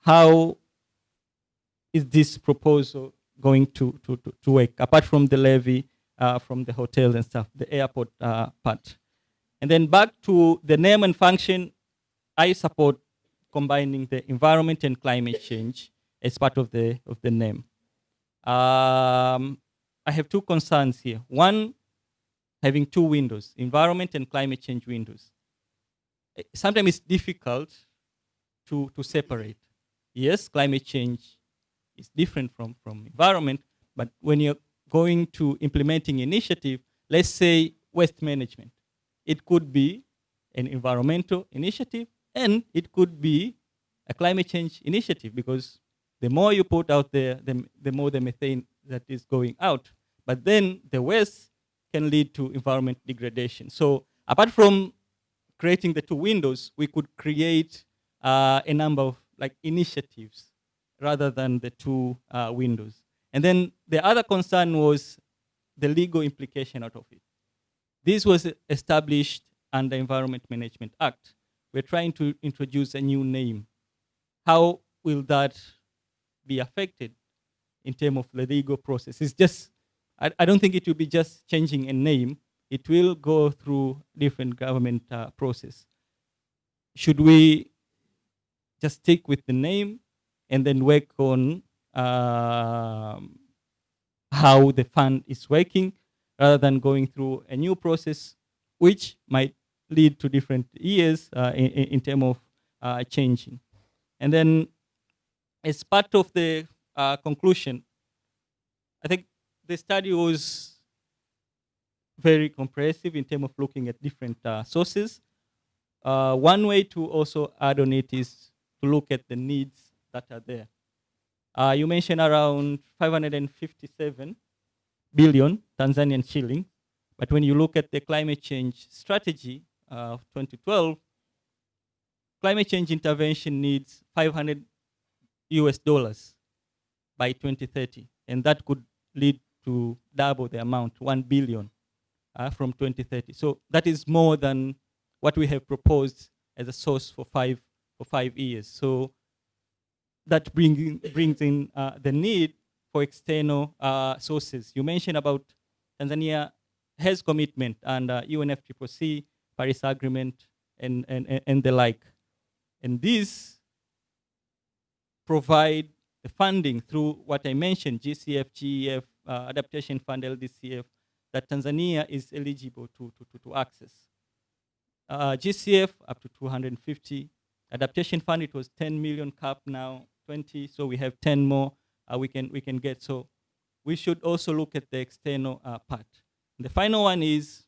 how is this proposal going to work, apart from the levy from the hotel and stuff, the airport part. And then back to the name and function, I support combining the environment and climate change as part of the name. I have two concerns here. One, having two windows, environment and climate change windows. sometimes it's difficult to separate. Yes, climate change is different from environment, but when you're going to implementing initiative, let's say waste management, it could be an environmental initiative and it could be a climate change initiative, because the more you put out there, the more the methane that is going out. But then the waste can lead to environment degradation. So apart from creating the two windows, we could create a number of like initiatives rather than the two windows. And then the other concern was the legal implication out of it. This was established under Environment Management Act. We're trying to introduce a new name. How will that be affected in terms of the legal process? It's just, I don't think it will be just changing a name. It will go through different government process. Should we just stick with the name and then work on how the fund is working, rather than going through a new process, which might lead to different years in terms of changing? And then as part of the conclusion, I think the study was very comprehensive in terms of looking at different sources. One way to also add on it is to look at the needs that are there. You mentioned around 557 billion Tanzanian shilling, but when you look at the climate change strategy of 2012, climate change intervention needs $500 by 2030, and that could lead to double the amount, 1 billion from 2030. So that is more than what we have proposed as a source for 5 years. So that brings in the need for external sources. You mentioned about Tanzania has commitment under UNFCCC, Paris Agreement, and the like. And these provide the funding through what I mentioned, GCF, GEF, Adaptation Fund, LDCF, that Tanzania is eligible to access. GCF up to 250. Adaptation Fund, it was 10 million cap, now 20, so we have 10 more we can get. So we should also look at the external part. And the final one is,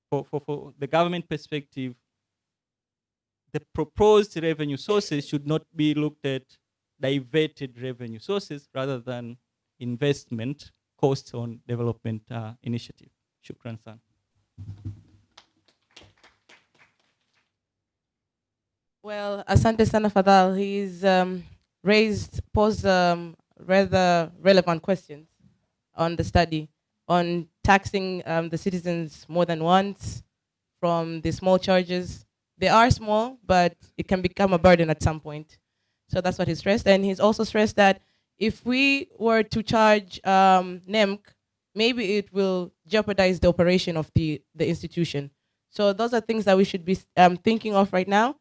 for the government perspective, the proposed revenue sources should not be looked at diverted revenue sources rather than investment costs on development initiative. Shukran san. Well, Asante Sana Fadal, he's posed rather relevant questions on the study, on taxing the citizens more than once from the small charges. They are small, but it can become a burden at some point. So that's what he stressed. And he's also stressed that if we were to charge NEMC, maybe it will jeopardize the operation of the institution. So those are things that we should be thinking of right now.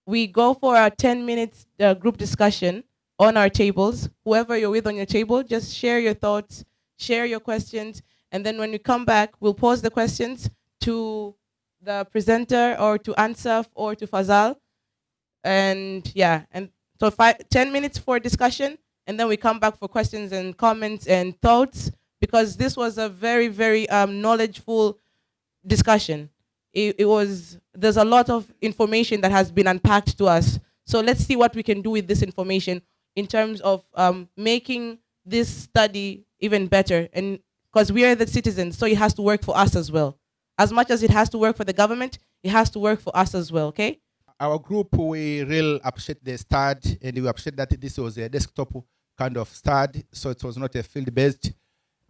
We go for a 10 minutes group discussion on our tables. Whoever you're with on your table, just share your thoughts, share your questions, and then when we come back, we'll pose the questions to the presenter or to ANSAF or to Fazal. And yeah, and so 10 minutes for discussion, and then we come back for questions and comments and thoughts, because this was a very, very knowledgeful discussion. There's a lot of information that has been unpacked to us. So let's see what we can do with this information in terms of making this study even better. And because we are the citizens, so it has to work for us as well. As much as it has to work for the government, it has to work for us as well, okay? Our group, we really appreciate the study, and we appreciate that this was a desktop kind of study, so it was not a field-based.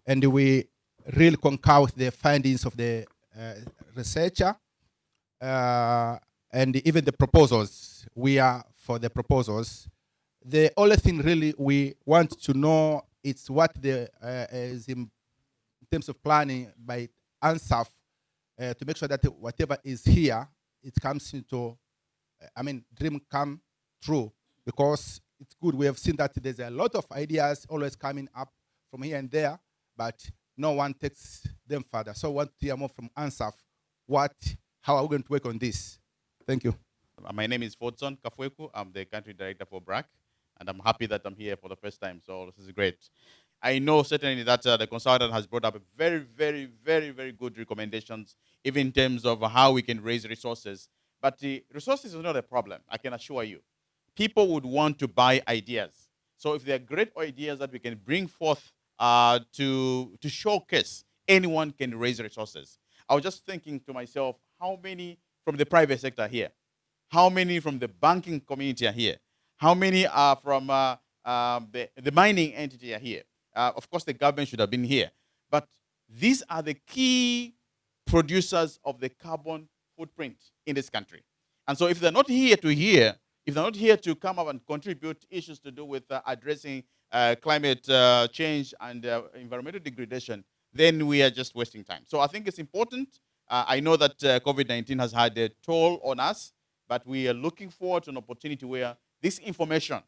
And we really concur with the findings of the researcher, and even the proposals. We are for the proposals. The only thing really we want to know is what the is in terms of planning by ANSAF to make sure that whatever is here, it comes into, dream come true, because it's good. We have seen that there's a lot of ideas always coming up from here and there, but no one takes them further. So I want to hear more from ANSAF. How are we going to work on this? Thank you. My name is Fordson Kafweku. I'm the country director for BRAC, and I'm happy that I'm here for the first time. So this is great. I know certainly that the consultant has brought up very, very, very, very good recommendations, even in terms of how we can raise resources. But the resources is not a problem, I can assure you. People would want to buy ideas. So if there are great ideas that we can bring forth to showcase, anyone can raise resources. I was just thinking to myself, how many from the private sector here? How many from the banking community are here? How many are from the mining entity are here? Of course, the government should have been here. But these are the key producers of the carbon footprint in this country. And so if they're not here to hear, if they're not here to come up and contribute issues to do with addressing climate change and environmental degradation, then we are just wasting time. So I think it's important. I know that COVID-19 has had a toll on us, but we are looking forward to an opportunity where this information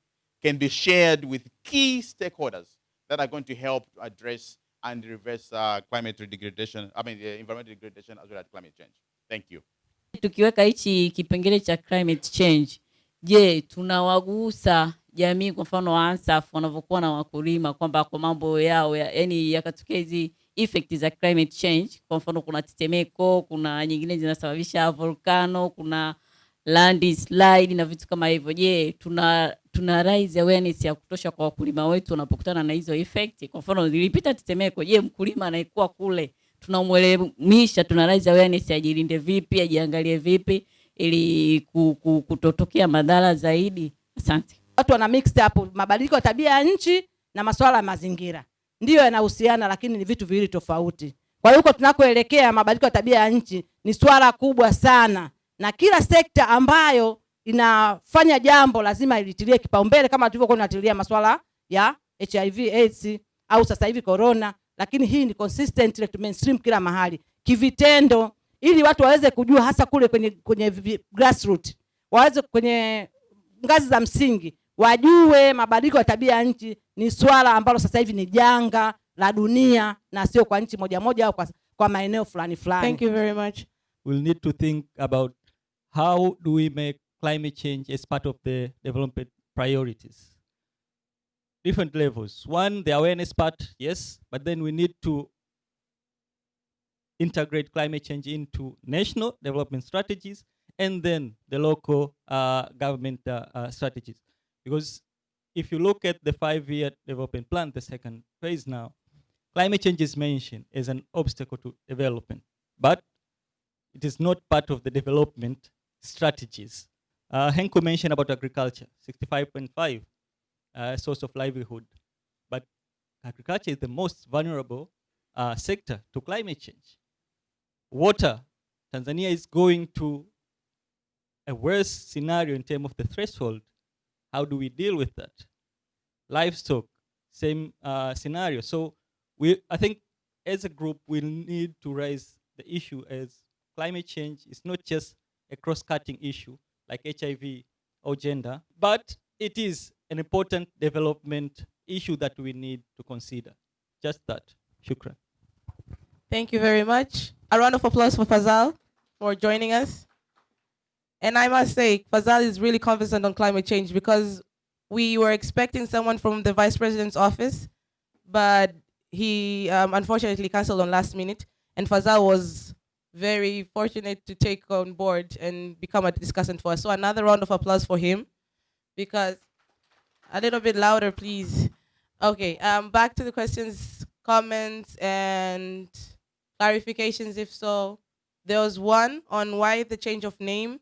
can be shared with key stakeholders that are going to help address and reverse climate degradation, environmental degradation as well as climate change. Thank you. Tukiweka hichi kipengele cha climate change, je, tunawagusa jamii kwa mfano ANSAF wanavyokuwa na wakulima kwamba kwa mambo yao yani yakatokea hizi effect za climate change, kwa mfano kuna tetemeko, kuna nyingine zinasababisha volcano, kuna landslide na vitu kama hivyo. Je, tuna raise awareness ya kutosha kwa wakulima wetu wanapokutana na hizo effect? Kwa mfano zilipita tetemeko, je, mkulima anaikuwa kule tunamwelimisha, tuna raise awareness ajilinde vipi, ajiangalie vipi ili kutotokea madhara zaidi? Asante. Watu wana mix up mabadiliko ya tabia ya nchi na masuala ya mazingira. Ndio yanahusiana, lakini ni vitu viwili tofauti. Kwa hiyo huko tunakoelekea, mabadiliko ya tabia ya nchi ni swala kubwa sana, na kila sekta ambayo inafanya jambo lazima ilitilie kipaumbele, kama tulivyokuwa tunatilia masuala ya HIV AIDS au sasa hivi corona. Lakini hii ni consistent to mainstream kila mahali kivitendo, ili watu waweze kujua, hasa kule kwenye grassroots, waweze kwenye ngazi za msingi wajue mabadiliko ya tabia ya nchi ni swala ambalo sasa hivi ni janga la dunia na sio kwa nchi moja moja au kwa maeneo fulani fulani. Thank you very much. We'll need to think about how do we make climate change as part of the development priorities. Different levels. One, the awareness part, yes, but then we need to integrate climate change into national development strategies and then the local government strategies. Because if you look at the 5-year development plan, the second phase now, climate change is mentioned as an obstacle to development, but it is not part of the development strategies. Henko mentioned about agriculture, 65.5 source of livelihood, but agriculture is the most vulnerable sector to climate change. Water, Tanzania is going to a worse scenario in terms of the threshold. How do we deal with that? Livestock, same scenario. So I think as a group, we need to raise the issue as climate change is not just a cross-cutting issue like HIV or gender, but it is an important development issue that we need to consider. Just that. Shukran. Thank you very much. A round of applause for Fazal for joining us. And I must say, Fazal is really conversant on climate change, because we were expecting someone from the Vice President's office, but he unfortunately canceled on last minute. And Fazal was very fortunate to take on board and become a discussant for us. So another round of applause for him, because a little bit louder, please. Okay, back to the questions, comments, and clarifications, if so. There was one on why the change of name,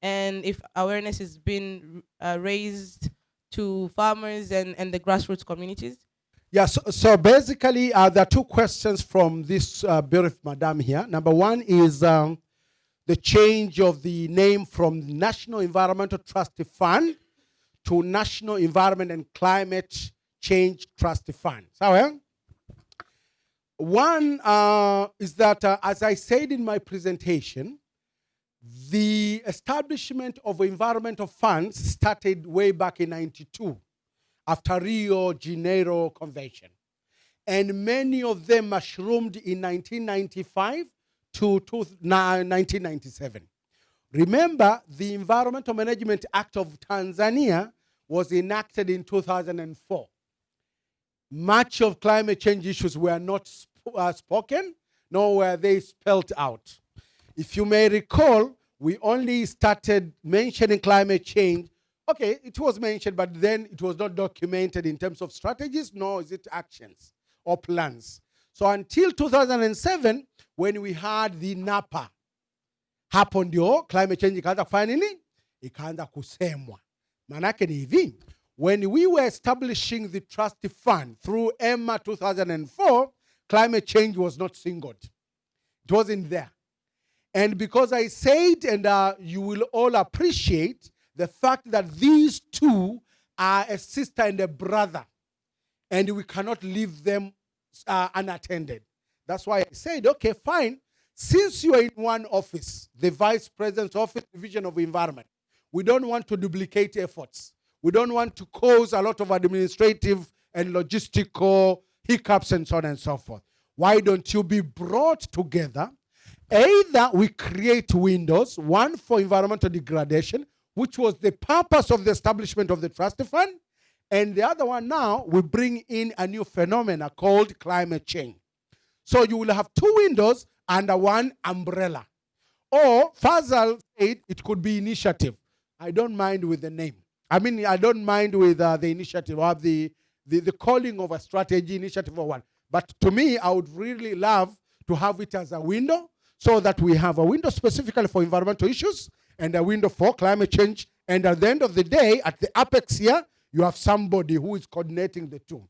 and if awareness has been raised to farmers and the grassroots communities. Yes, so basically there are two questions from this beautiful madam here. Number one is the change of the name from National Environmental Trust Fund to National Environment and Climate Change Trust Fund. So, one is that, as I said in my presentation, the establishment of environmental funds started way back in '92 after Rio de Janeiro Convention. And many of them mushroomed in 1995 to 1997. Remember, the Environmental Management Act of Tanzania was enacted in 2004. Much of climate change issues were not spoken, nor were they spelled out. If you may recall, we only started mentioning climate change. Okay, it was mentioned, but then it was not documented in terms of strategies, nor is it actions or plans. So until 2007, when we had the NAPA, hapo ndio climate change ikaanza kufanya nini? Ikaanza kusemwa. Manake ni hivi, when we were establishing the trust fund through EMMA 2004, climate change was not singled. It wasn't there. And because I said, and you will all appreciate the fact that these two are a sister and a brother, and we cannot leave them unattended. That's why I said, okay, fine. Since you are in one office, the Vice President's Office, Division of Environment, we don't want to duplicate efforts. We don't want to cause a lot of administrative and logistical hiccups and so on and so forth. Why don't you be brought together? Either we create windows, one for environmental degradation, which was the purpose of the establishment of the trust fund, and the other one now, we bring in a new phenomena called climate change. So you will have two windows under one umbrella. Or, Fazal said it could be initiative. I don't mind with the name. I mean, I don't mind with the initiative or the calling of a strategy initiative or one. But to me, I would really love to have it as a window, so that we have a window specifically for environmental issues and a window for climate change. And at the end of the day, at the apex here, you have somebody who is coordinating the two.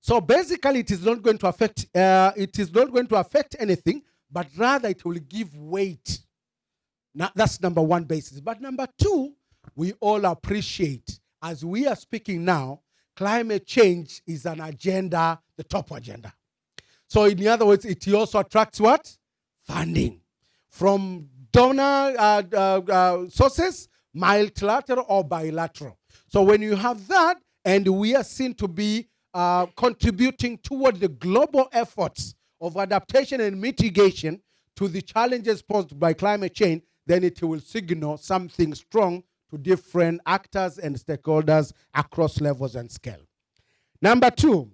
So basically, it is not going to affect anything, but rather it will give weight. Now, that's number one basis. But number two, we all appreciate, as we are speaking now, climate change is an agenda, the top agenda. So in other words, it also attracts what? Funding from donor sources, multilateral or bilateral. So when you have that, and we are seen to be contributing toward the global efforts of adaptation and mitigation to the challenges posed by climate change, then it will signal something strong to different actors and stakeholders across levels and scale. Number two,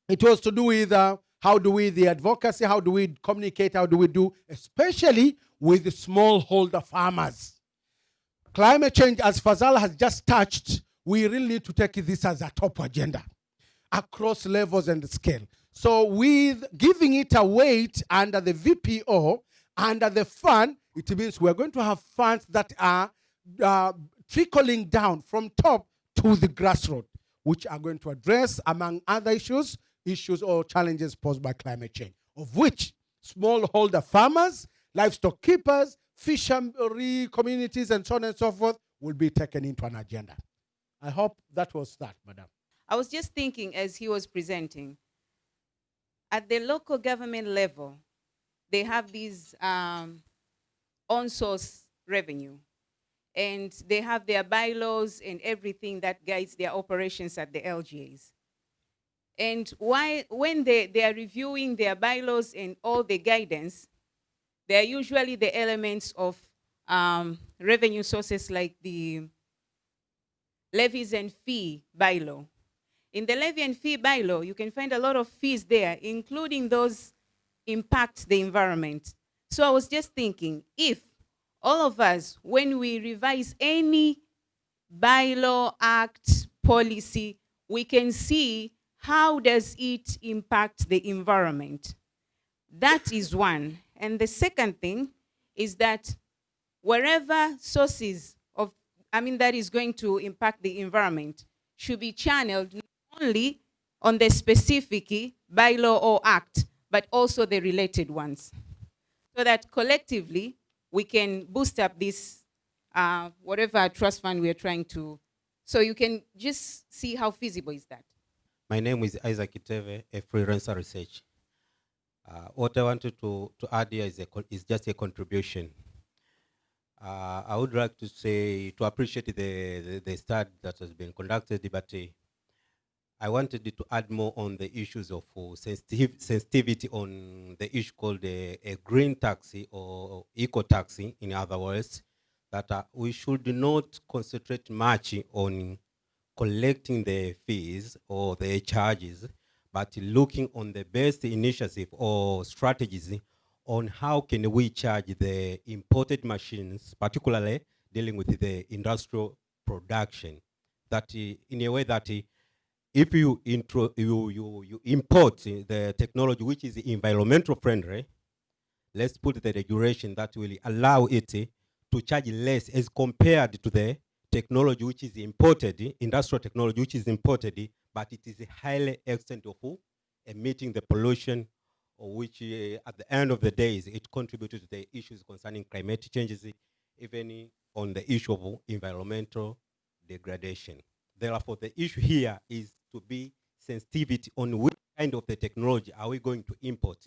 it was to do with how do we, the advocacy, how do we communicate, how do we do, especially with the smallholder farmers. Climate change, as Fazal has just touched, we really need to take this as a top agenda across levels and scale. So with giving it a weight under the VPO, under the fund, it means we're going to have funds that are trickling down from top to the grassroots, which are going to address, among other issues or challenges posed by climate change, of which smallholder farmers, livestock keepers, fishery communities, and so on and so forth will be taken into an agenda. I hope that was that, madam. I was just thinking as he was presenting, at the local government level, they have these on-source revenue, and they have their bylaws and everything that guides their operations at the LGAs. And when they are reviewing their bylaws and all the guidance, they are usually the elements of revenue sources like the levies and fee bylaw. In the levy and fee bylaw, you can find a lot of fees there, including those impact the environment. So I was just thinking, if all of us, when we revise any bylaw, act, policy, we can see how does it impact the environment. That is one. And the second thing is that wherever sources of, that is going to impact the environment should be channeled not only on the specific bylaw or act, but also the related ones. So that collectively, we can boost up this, whatever trust fund we are trying to. So you can just see how feasible is that. My name is Isaac Iteve, a freelancer research. What I wanted to add here is just a contribution. I would like to say, to appreciate the study that has been conducted, but I wanted to add more on the issues of sensitivity on the issue called a green taxi or eco taxi, in other words, that we should not concentrate much on collecting the fees or the charges, but looking on the best initiative or strategies on how can we charge the imported machines, particularly dealing with the industrial production, that in a way that if you import the technology which is environmental friendly, let's put the regulation that will allow it to charge less as compared to the technology which is imported, industrial technology which is imported, but it is a highly extent of emitting the pollution, or which at the end of the day it contributed to the issues concerning climate changes, even on the issue of environmental degradation. Therefore, the issue here is to be sensitivity on which kind of the technology are we going to import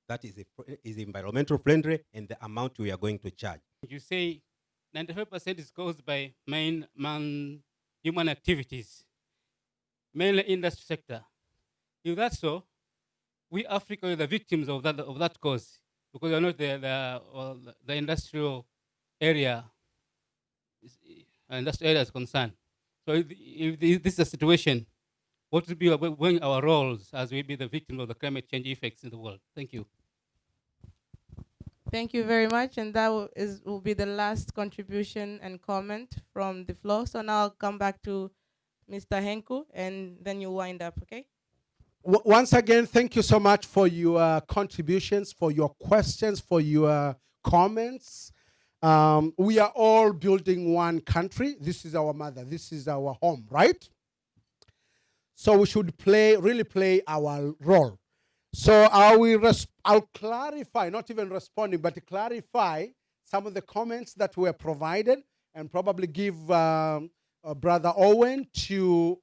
that is environmental friendly and the amount we are going to charge. You say 95% is caused by human activities, mainly industry sector. If that's so, we Africa are the victims of that cause, because we are not the industrial area. Industrial area is concerned. So if this is a situation, what would be our roles as we be the victim of the climate change effects in the world? Thank you. Thank you very much, and that will be the last contribution and comment from the floor. So now I'll come back to Mr. Henku, and then you wind up, okay? Once again, thank you so much for your contributions, for your questions, for your comments. We are all building one country. This is our mother. This is our home, right? So we should really play our role. So I'll clarify, not even responding, but to clarify some of the comments that were provided, and probably give Brother Owen to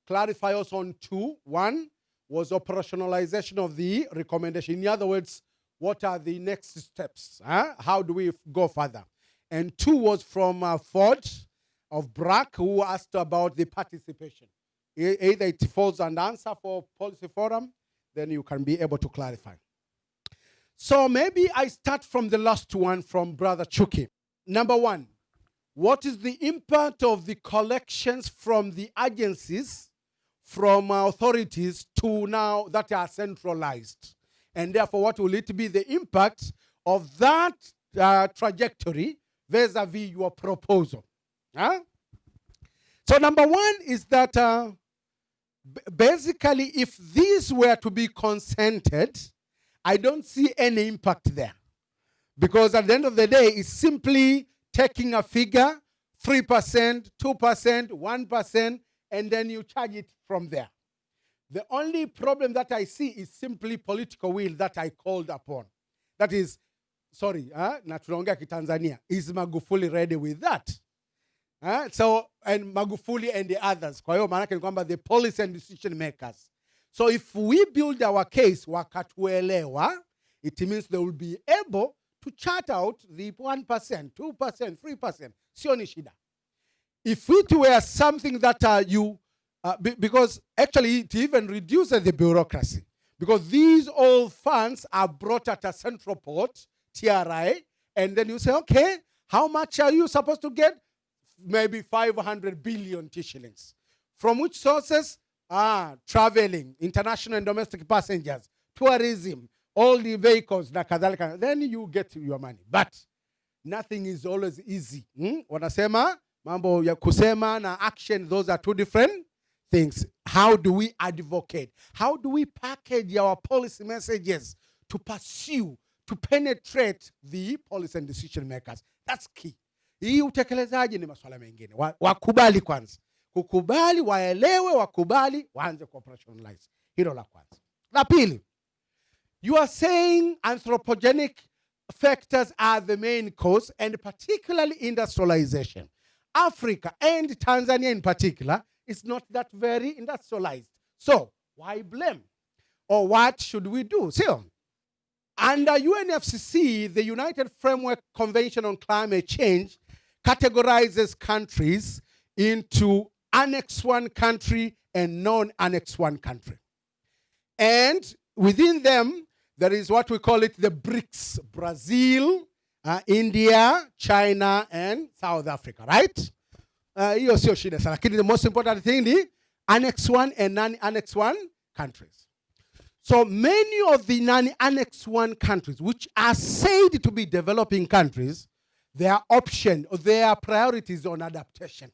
clarify us on two. One was operationalization of the recommendation. In other words, what are the next steps? How do we go further? And two was from Ford of BRAC, who asked about the participation. Either it falls under ANSAF or Policy Forum, then you can be able to clarify. So maybe I start from the last one from Brother Chuki. Number one, what is the impact of the collections from the agencies, from authorities to now that are centralized? And therefore, what will it be the impact of that trajectory vis-a-vis your proposal? So number one is that basically, if these were to be consented, I don't see any impact there. Because at the end of the day, it's simply taking a figure, 3%, 2%, 1%, and then you charge it from there. The only problem that I see is simply political will that I called upon. That is, sorry, na tunaongea kitanzania, is Magufuli ready with that? So, and Magufuli and the others. Kwa hiyo maanake ni kwamba the policy and decision makers. So if we build our case wakatuelewa, it means they will be able to chart out the 1%, 2%, 3%. Sio ni shida. If it were something that because actually it even reduces the bureaucracy. Because these all funds are brought at a central port, TRI, and then you say, okay, how much are you supposed to get? Maybe 500 billion shillings. From which sources? Traveling, international and domestic passengers, tourism, all the vehicles, then you get your money. But nothing is always easy. Wanasema, mambo ya kusema na action, those are two different things. How do we advocate? How do we package our policy messages to pursue, to penetrate the policy and decision makers? That's key. Hii utekelezaji ni masuala mengine. Wakubali kwanza. Kukubali, waelewe, wakubali, waanze operationalize. Hilo la kwanza. La pili, you are saying anthropogenic factors are the main cause, and particularly industrialization. Africa and Tanzania in particular is not that very industrialized. So, why blame? Or what should we do? So, under UNFCCC, the United Framework Convention on Climate Change categorizes countries into Annex 1 country and non-Annex 1 country. And within them, there is what we call it the BRICS, Brazil, India, China, and South Africa, right? Hiyo sio shida sana, lakini the most important thing ni Annex 1 and non-Annex 1 countries. So many of the non-Annex 1 countries, which are said to be developing countries, their option or their priorities on adaptation.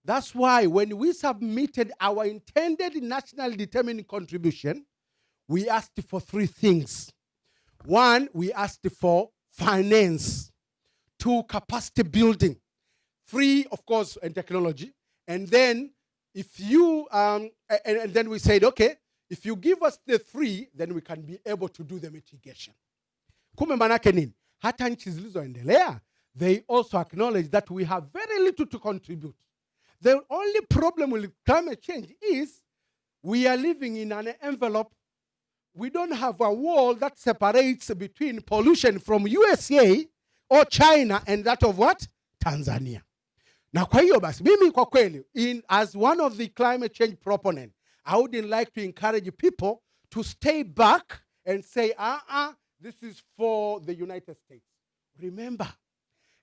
That's why when we submitted our intended nationally determined contribution, we asked for 3 things. 1, we asked for finance. 2, capacity building. 3, of course, and technology. And then if you, and then we said, okay, if you give us the 3, then we can be able to do the mitigation. Kumbe manake nini? Hata nchi zilizoendelea, they also acknowledge that we have very little to contribute. The only problem with climate change is we are living in an envelope. We don't have a wall that separates between pollution from USA or China and that of what? Tanzania. Na kwa hiyo basi, mimi kwa kweli, as one of the climate change proponent, I wouldn't like to encourage people to stay back and say, this is for the United States. Remember,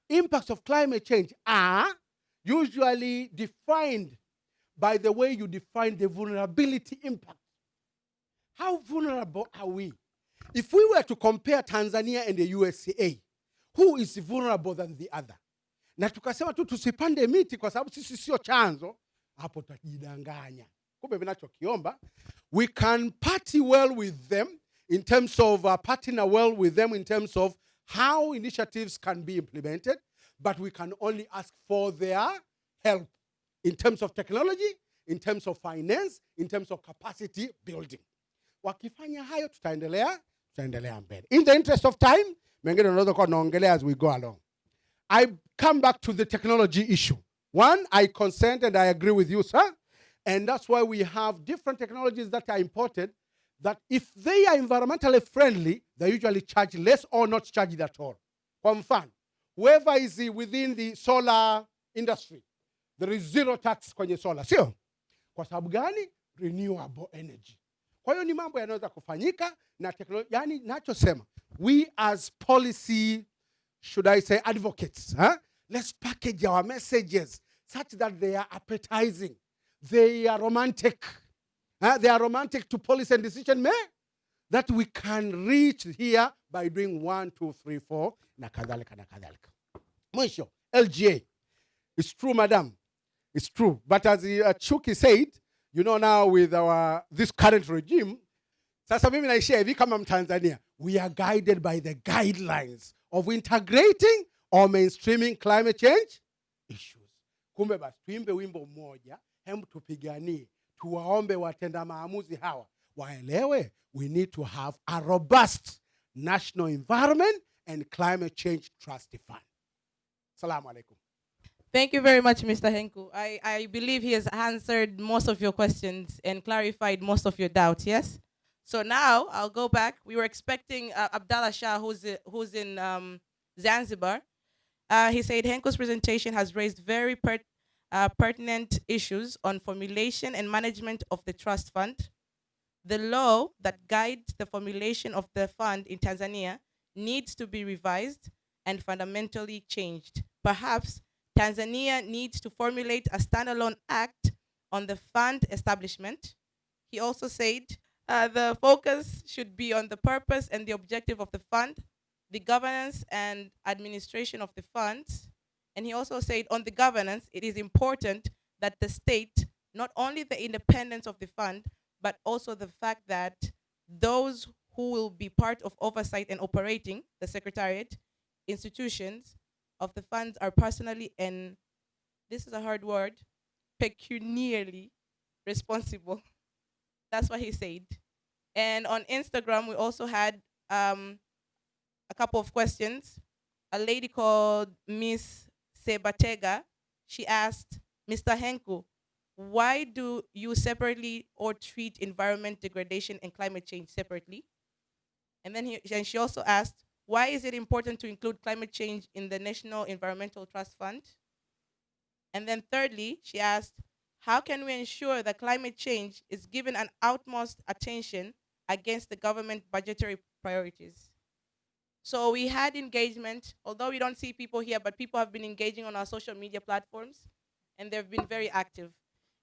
impacts of climate change are usually defined by the way you define the vulnerability impact. How vulnerable are we? If we were to compare Tanzania and the USA, who is vulnerable than the other? Na tukasema tu tusipande miti kwa sababu sisi sio chanzo, hapo tutajidanganya. Kumbe vinachokiomba, we can party well with them in terms of partner well with them in terms of how initiatives can be implemented, but we can only ask for their help in terms of technology, in terms of finance, in terms of capacity building. Wakifanya hayo tutaendelea mbele. In the interest of time, mengine unaweza kuwa naongelea as we go along. I come back to the technology issue. 1, I consent and I agree with you, sir. And that's why we have different technologies that are imported that if they are environmentally friendly, they usually charge less or not charged at all. Kwa mfano, whoever is within the solar industry, there is 0 tax kwenye solar, sio? Kwa sababu gani? Renewable energy. Kwa hiyo ni mambo yanaweza kufanyika na teknolojia, yani nachosema, we as policy, should I say advocates, let's package our messages such that they are appetizing. They are romantic. They are romantic to policy and decision making that we can reach here by doing 1, 2, 3, 4, na kadhalika, na kadhalika. Mwisho, LGA. It's true, madam. It's true. But as Chuki said, you know now with this current regime, sasa mimi naishia hivi kama Mtanzania, we are guided by the guidelines of integrating or mainstreaming climate change issues. Kumbe basi tuimbe wimbo mmoja, hemu tupiganie, tuwaombe watenda maamuzi hawa, waelewe we need to have a robust national environment and climate change trust fund. Assalamu alaikum. Thank you very much, Mr. Henku. I believe he has answered most of your questions and clarified most of your doubts, yes? So now I'll go back. We were expecting Abdallah Shah, who's in Zanzibar. He said Henku's presentation has raised very pertinent issues on formulation and management of the trust fund. The law that guides the formulation of the fund in Tanzania needs to be revised and fundamentally changed. Perhaps Tanzania needs to formulate a standalone act on the fund establishment. He also said the focus should be on the purpose and the objective of the fund, the governance and administration of the funds. And he also said on the governance, it is important that the state, not only the independence of the fund, but also the fact that those who will be part of oversight and operating the secretariat, institutions of the funds are personally and, this is a hard word, pecuniarily responsible. That's what he said. And on Instagram, we also had a couple of questions. A lady called Miss Sebatega, she asked, Mr. Henku, why do you separately or treat environment degradation and climate change separately? And then she also asked, why is it important to include climate change in the National Environmental Trust Fund? And then thirdly, she asked, how can we ensure that climate change is given an utmost attention against the government budgetary priorities? So we had engagement, although we don't see people here, but people have been engaging on our social media platforms, and they've been very active.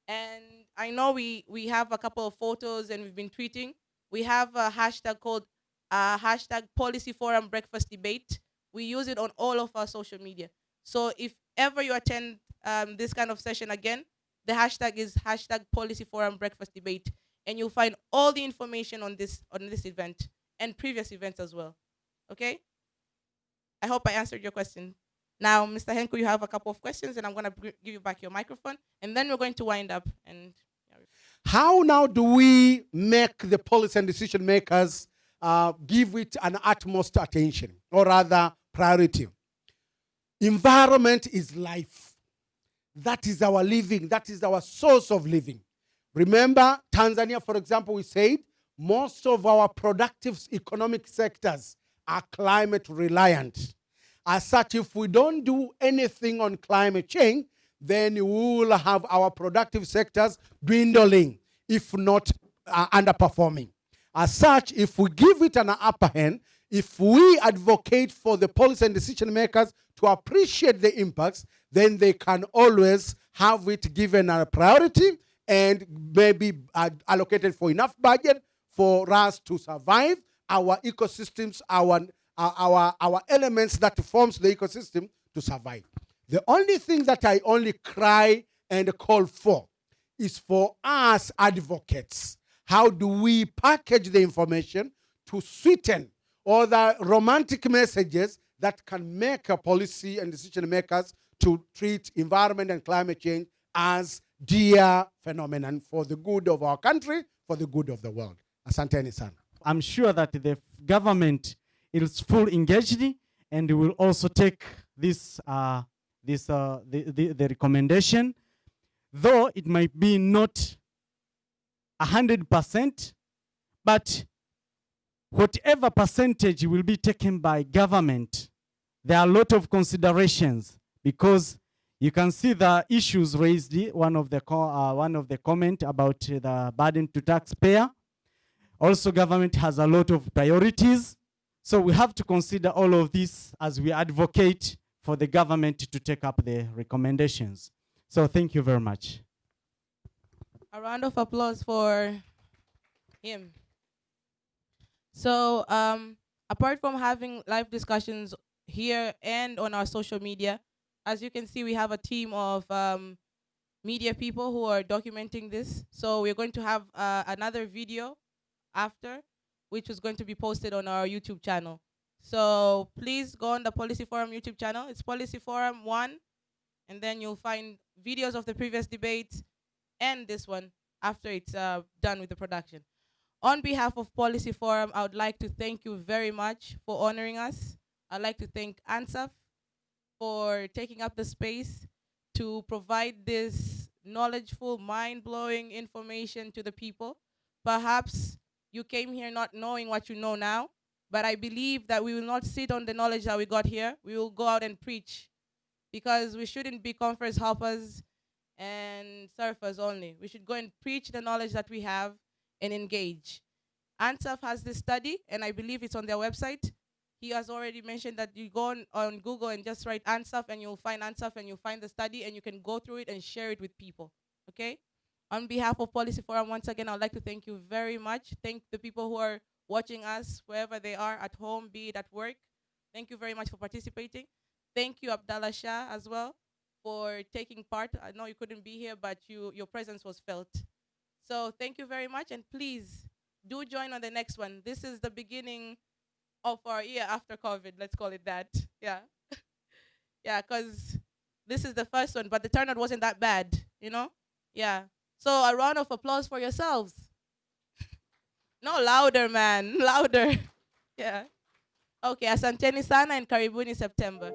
And I know we have a couple of photos and we've been tweeting. We have a hashtag called hashtag Policy Forum Breakfast Debate. We use it on all of our social media. So if ever you attend this kind of session again, the hashtag is hashtag Policy Forum Breakfast Debate, and you'll find all the information on this event and previous events as well. Okay? I hope I answered your question. Now, Mr. Henko, you have a couple of questions, and I'm going to give you back your microphone, and then we're going to wind up. And How now do we make the policy and decision makers give it an utmost attention, or rather priority? Environment is life. That is our living. That is our source of living. Remember, Tanzania, for example, we said most of our productive economic sectors are climate reliant. As such, if we don't do anything on climate change, then we will have our productive sectors dwindling, if not underperforming. As such, if we give it an upper hand, if we advocate for the policy and decision makers to appreciate the impacts, then they can always have it given a priority and maybe allocated for enough budget for us to survive, our ecosystems, our elements that forms the ecosystem to survive. The only thing that I only cry and call for is for us advocates. How do we package the information to sweeten all the romantic messages that can make a policy and decision makers to treat environment and climate change as dear phenomenon for the good of our country, for the good of the world. Asanteni sana. I'm sure that the government is full engaged and will also take this the recommendation, though it might be not 100%, but whatever percentage will be taken by government, there are a lot of considerations, because you can see the issues raised. One of the comment about the burden to taxpayer. Also, government has a lot of priorities, so we have to consider all of this as we advocate for the government to take up the recommendations. So thank you very much. a round of applause for him. So apart from having live discussions here and on our social media, as you can see, we have a team of media people who are documenting this. So we're going to have another video after, which is going to be posted on our YouTube channel. So please go on the Policy Forum YouTube channel. It's Policy Forum 1, and then you'll find videos of the previous debates and this one after it's done with the production. On behalf of Policy Forum, I would like to thank you very much for honoring us. I'd like to thank ANSAF for taking up the space to provide this knowledgeful, mind-blowing information to the people. Perhaps you came here not knowing what you know now, but I believe that we will not sit on the knowledge that we got here. We will go out and preach, because we shouldn't be conference hoppers and surfers only. We should go and preach the knowledge that we have and engage. ANSAF has this study, and I believe it's on their website. He has already mentioned that you go on Google and just write ANSAF, and you'll find ANSAF, and you'll find the study, and you can go through it and share it with people, okay? On behalf of Policy Forum, once again, I'd like to thank you very much. Thank the people who are watching us, wherever they are, at home, be it at work. Thank you very much for participating. Thank you, Abdallah Shah, as well, for taking part. I know you couldn't be here, but your presence was felt. So thank you very much, and please do join on the next one. This is the beginning of our year after COVID, let's call it that. Yeah. Yeah, because this is the first one, but the turnout wasn't that bad, you know? Yeah. So a round of applause for yourselves. No, louder, man, louder. Yeah. Okay, asanteni sana and karibuni September.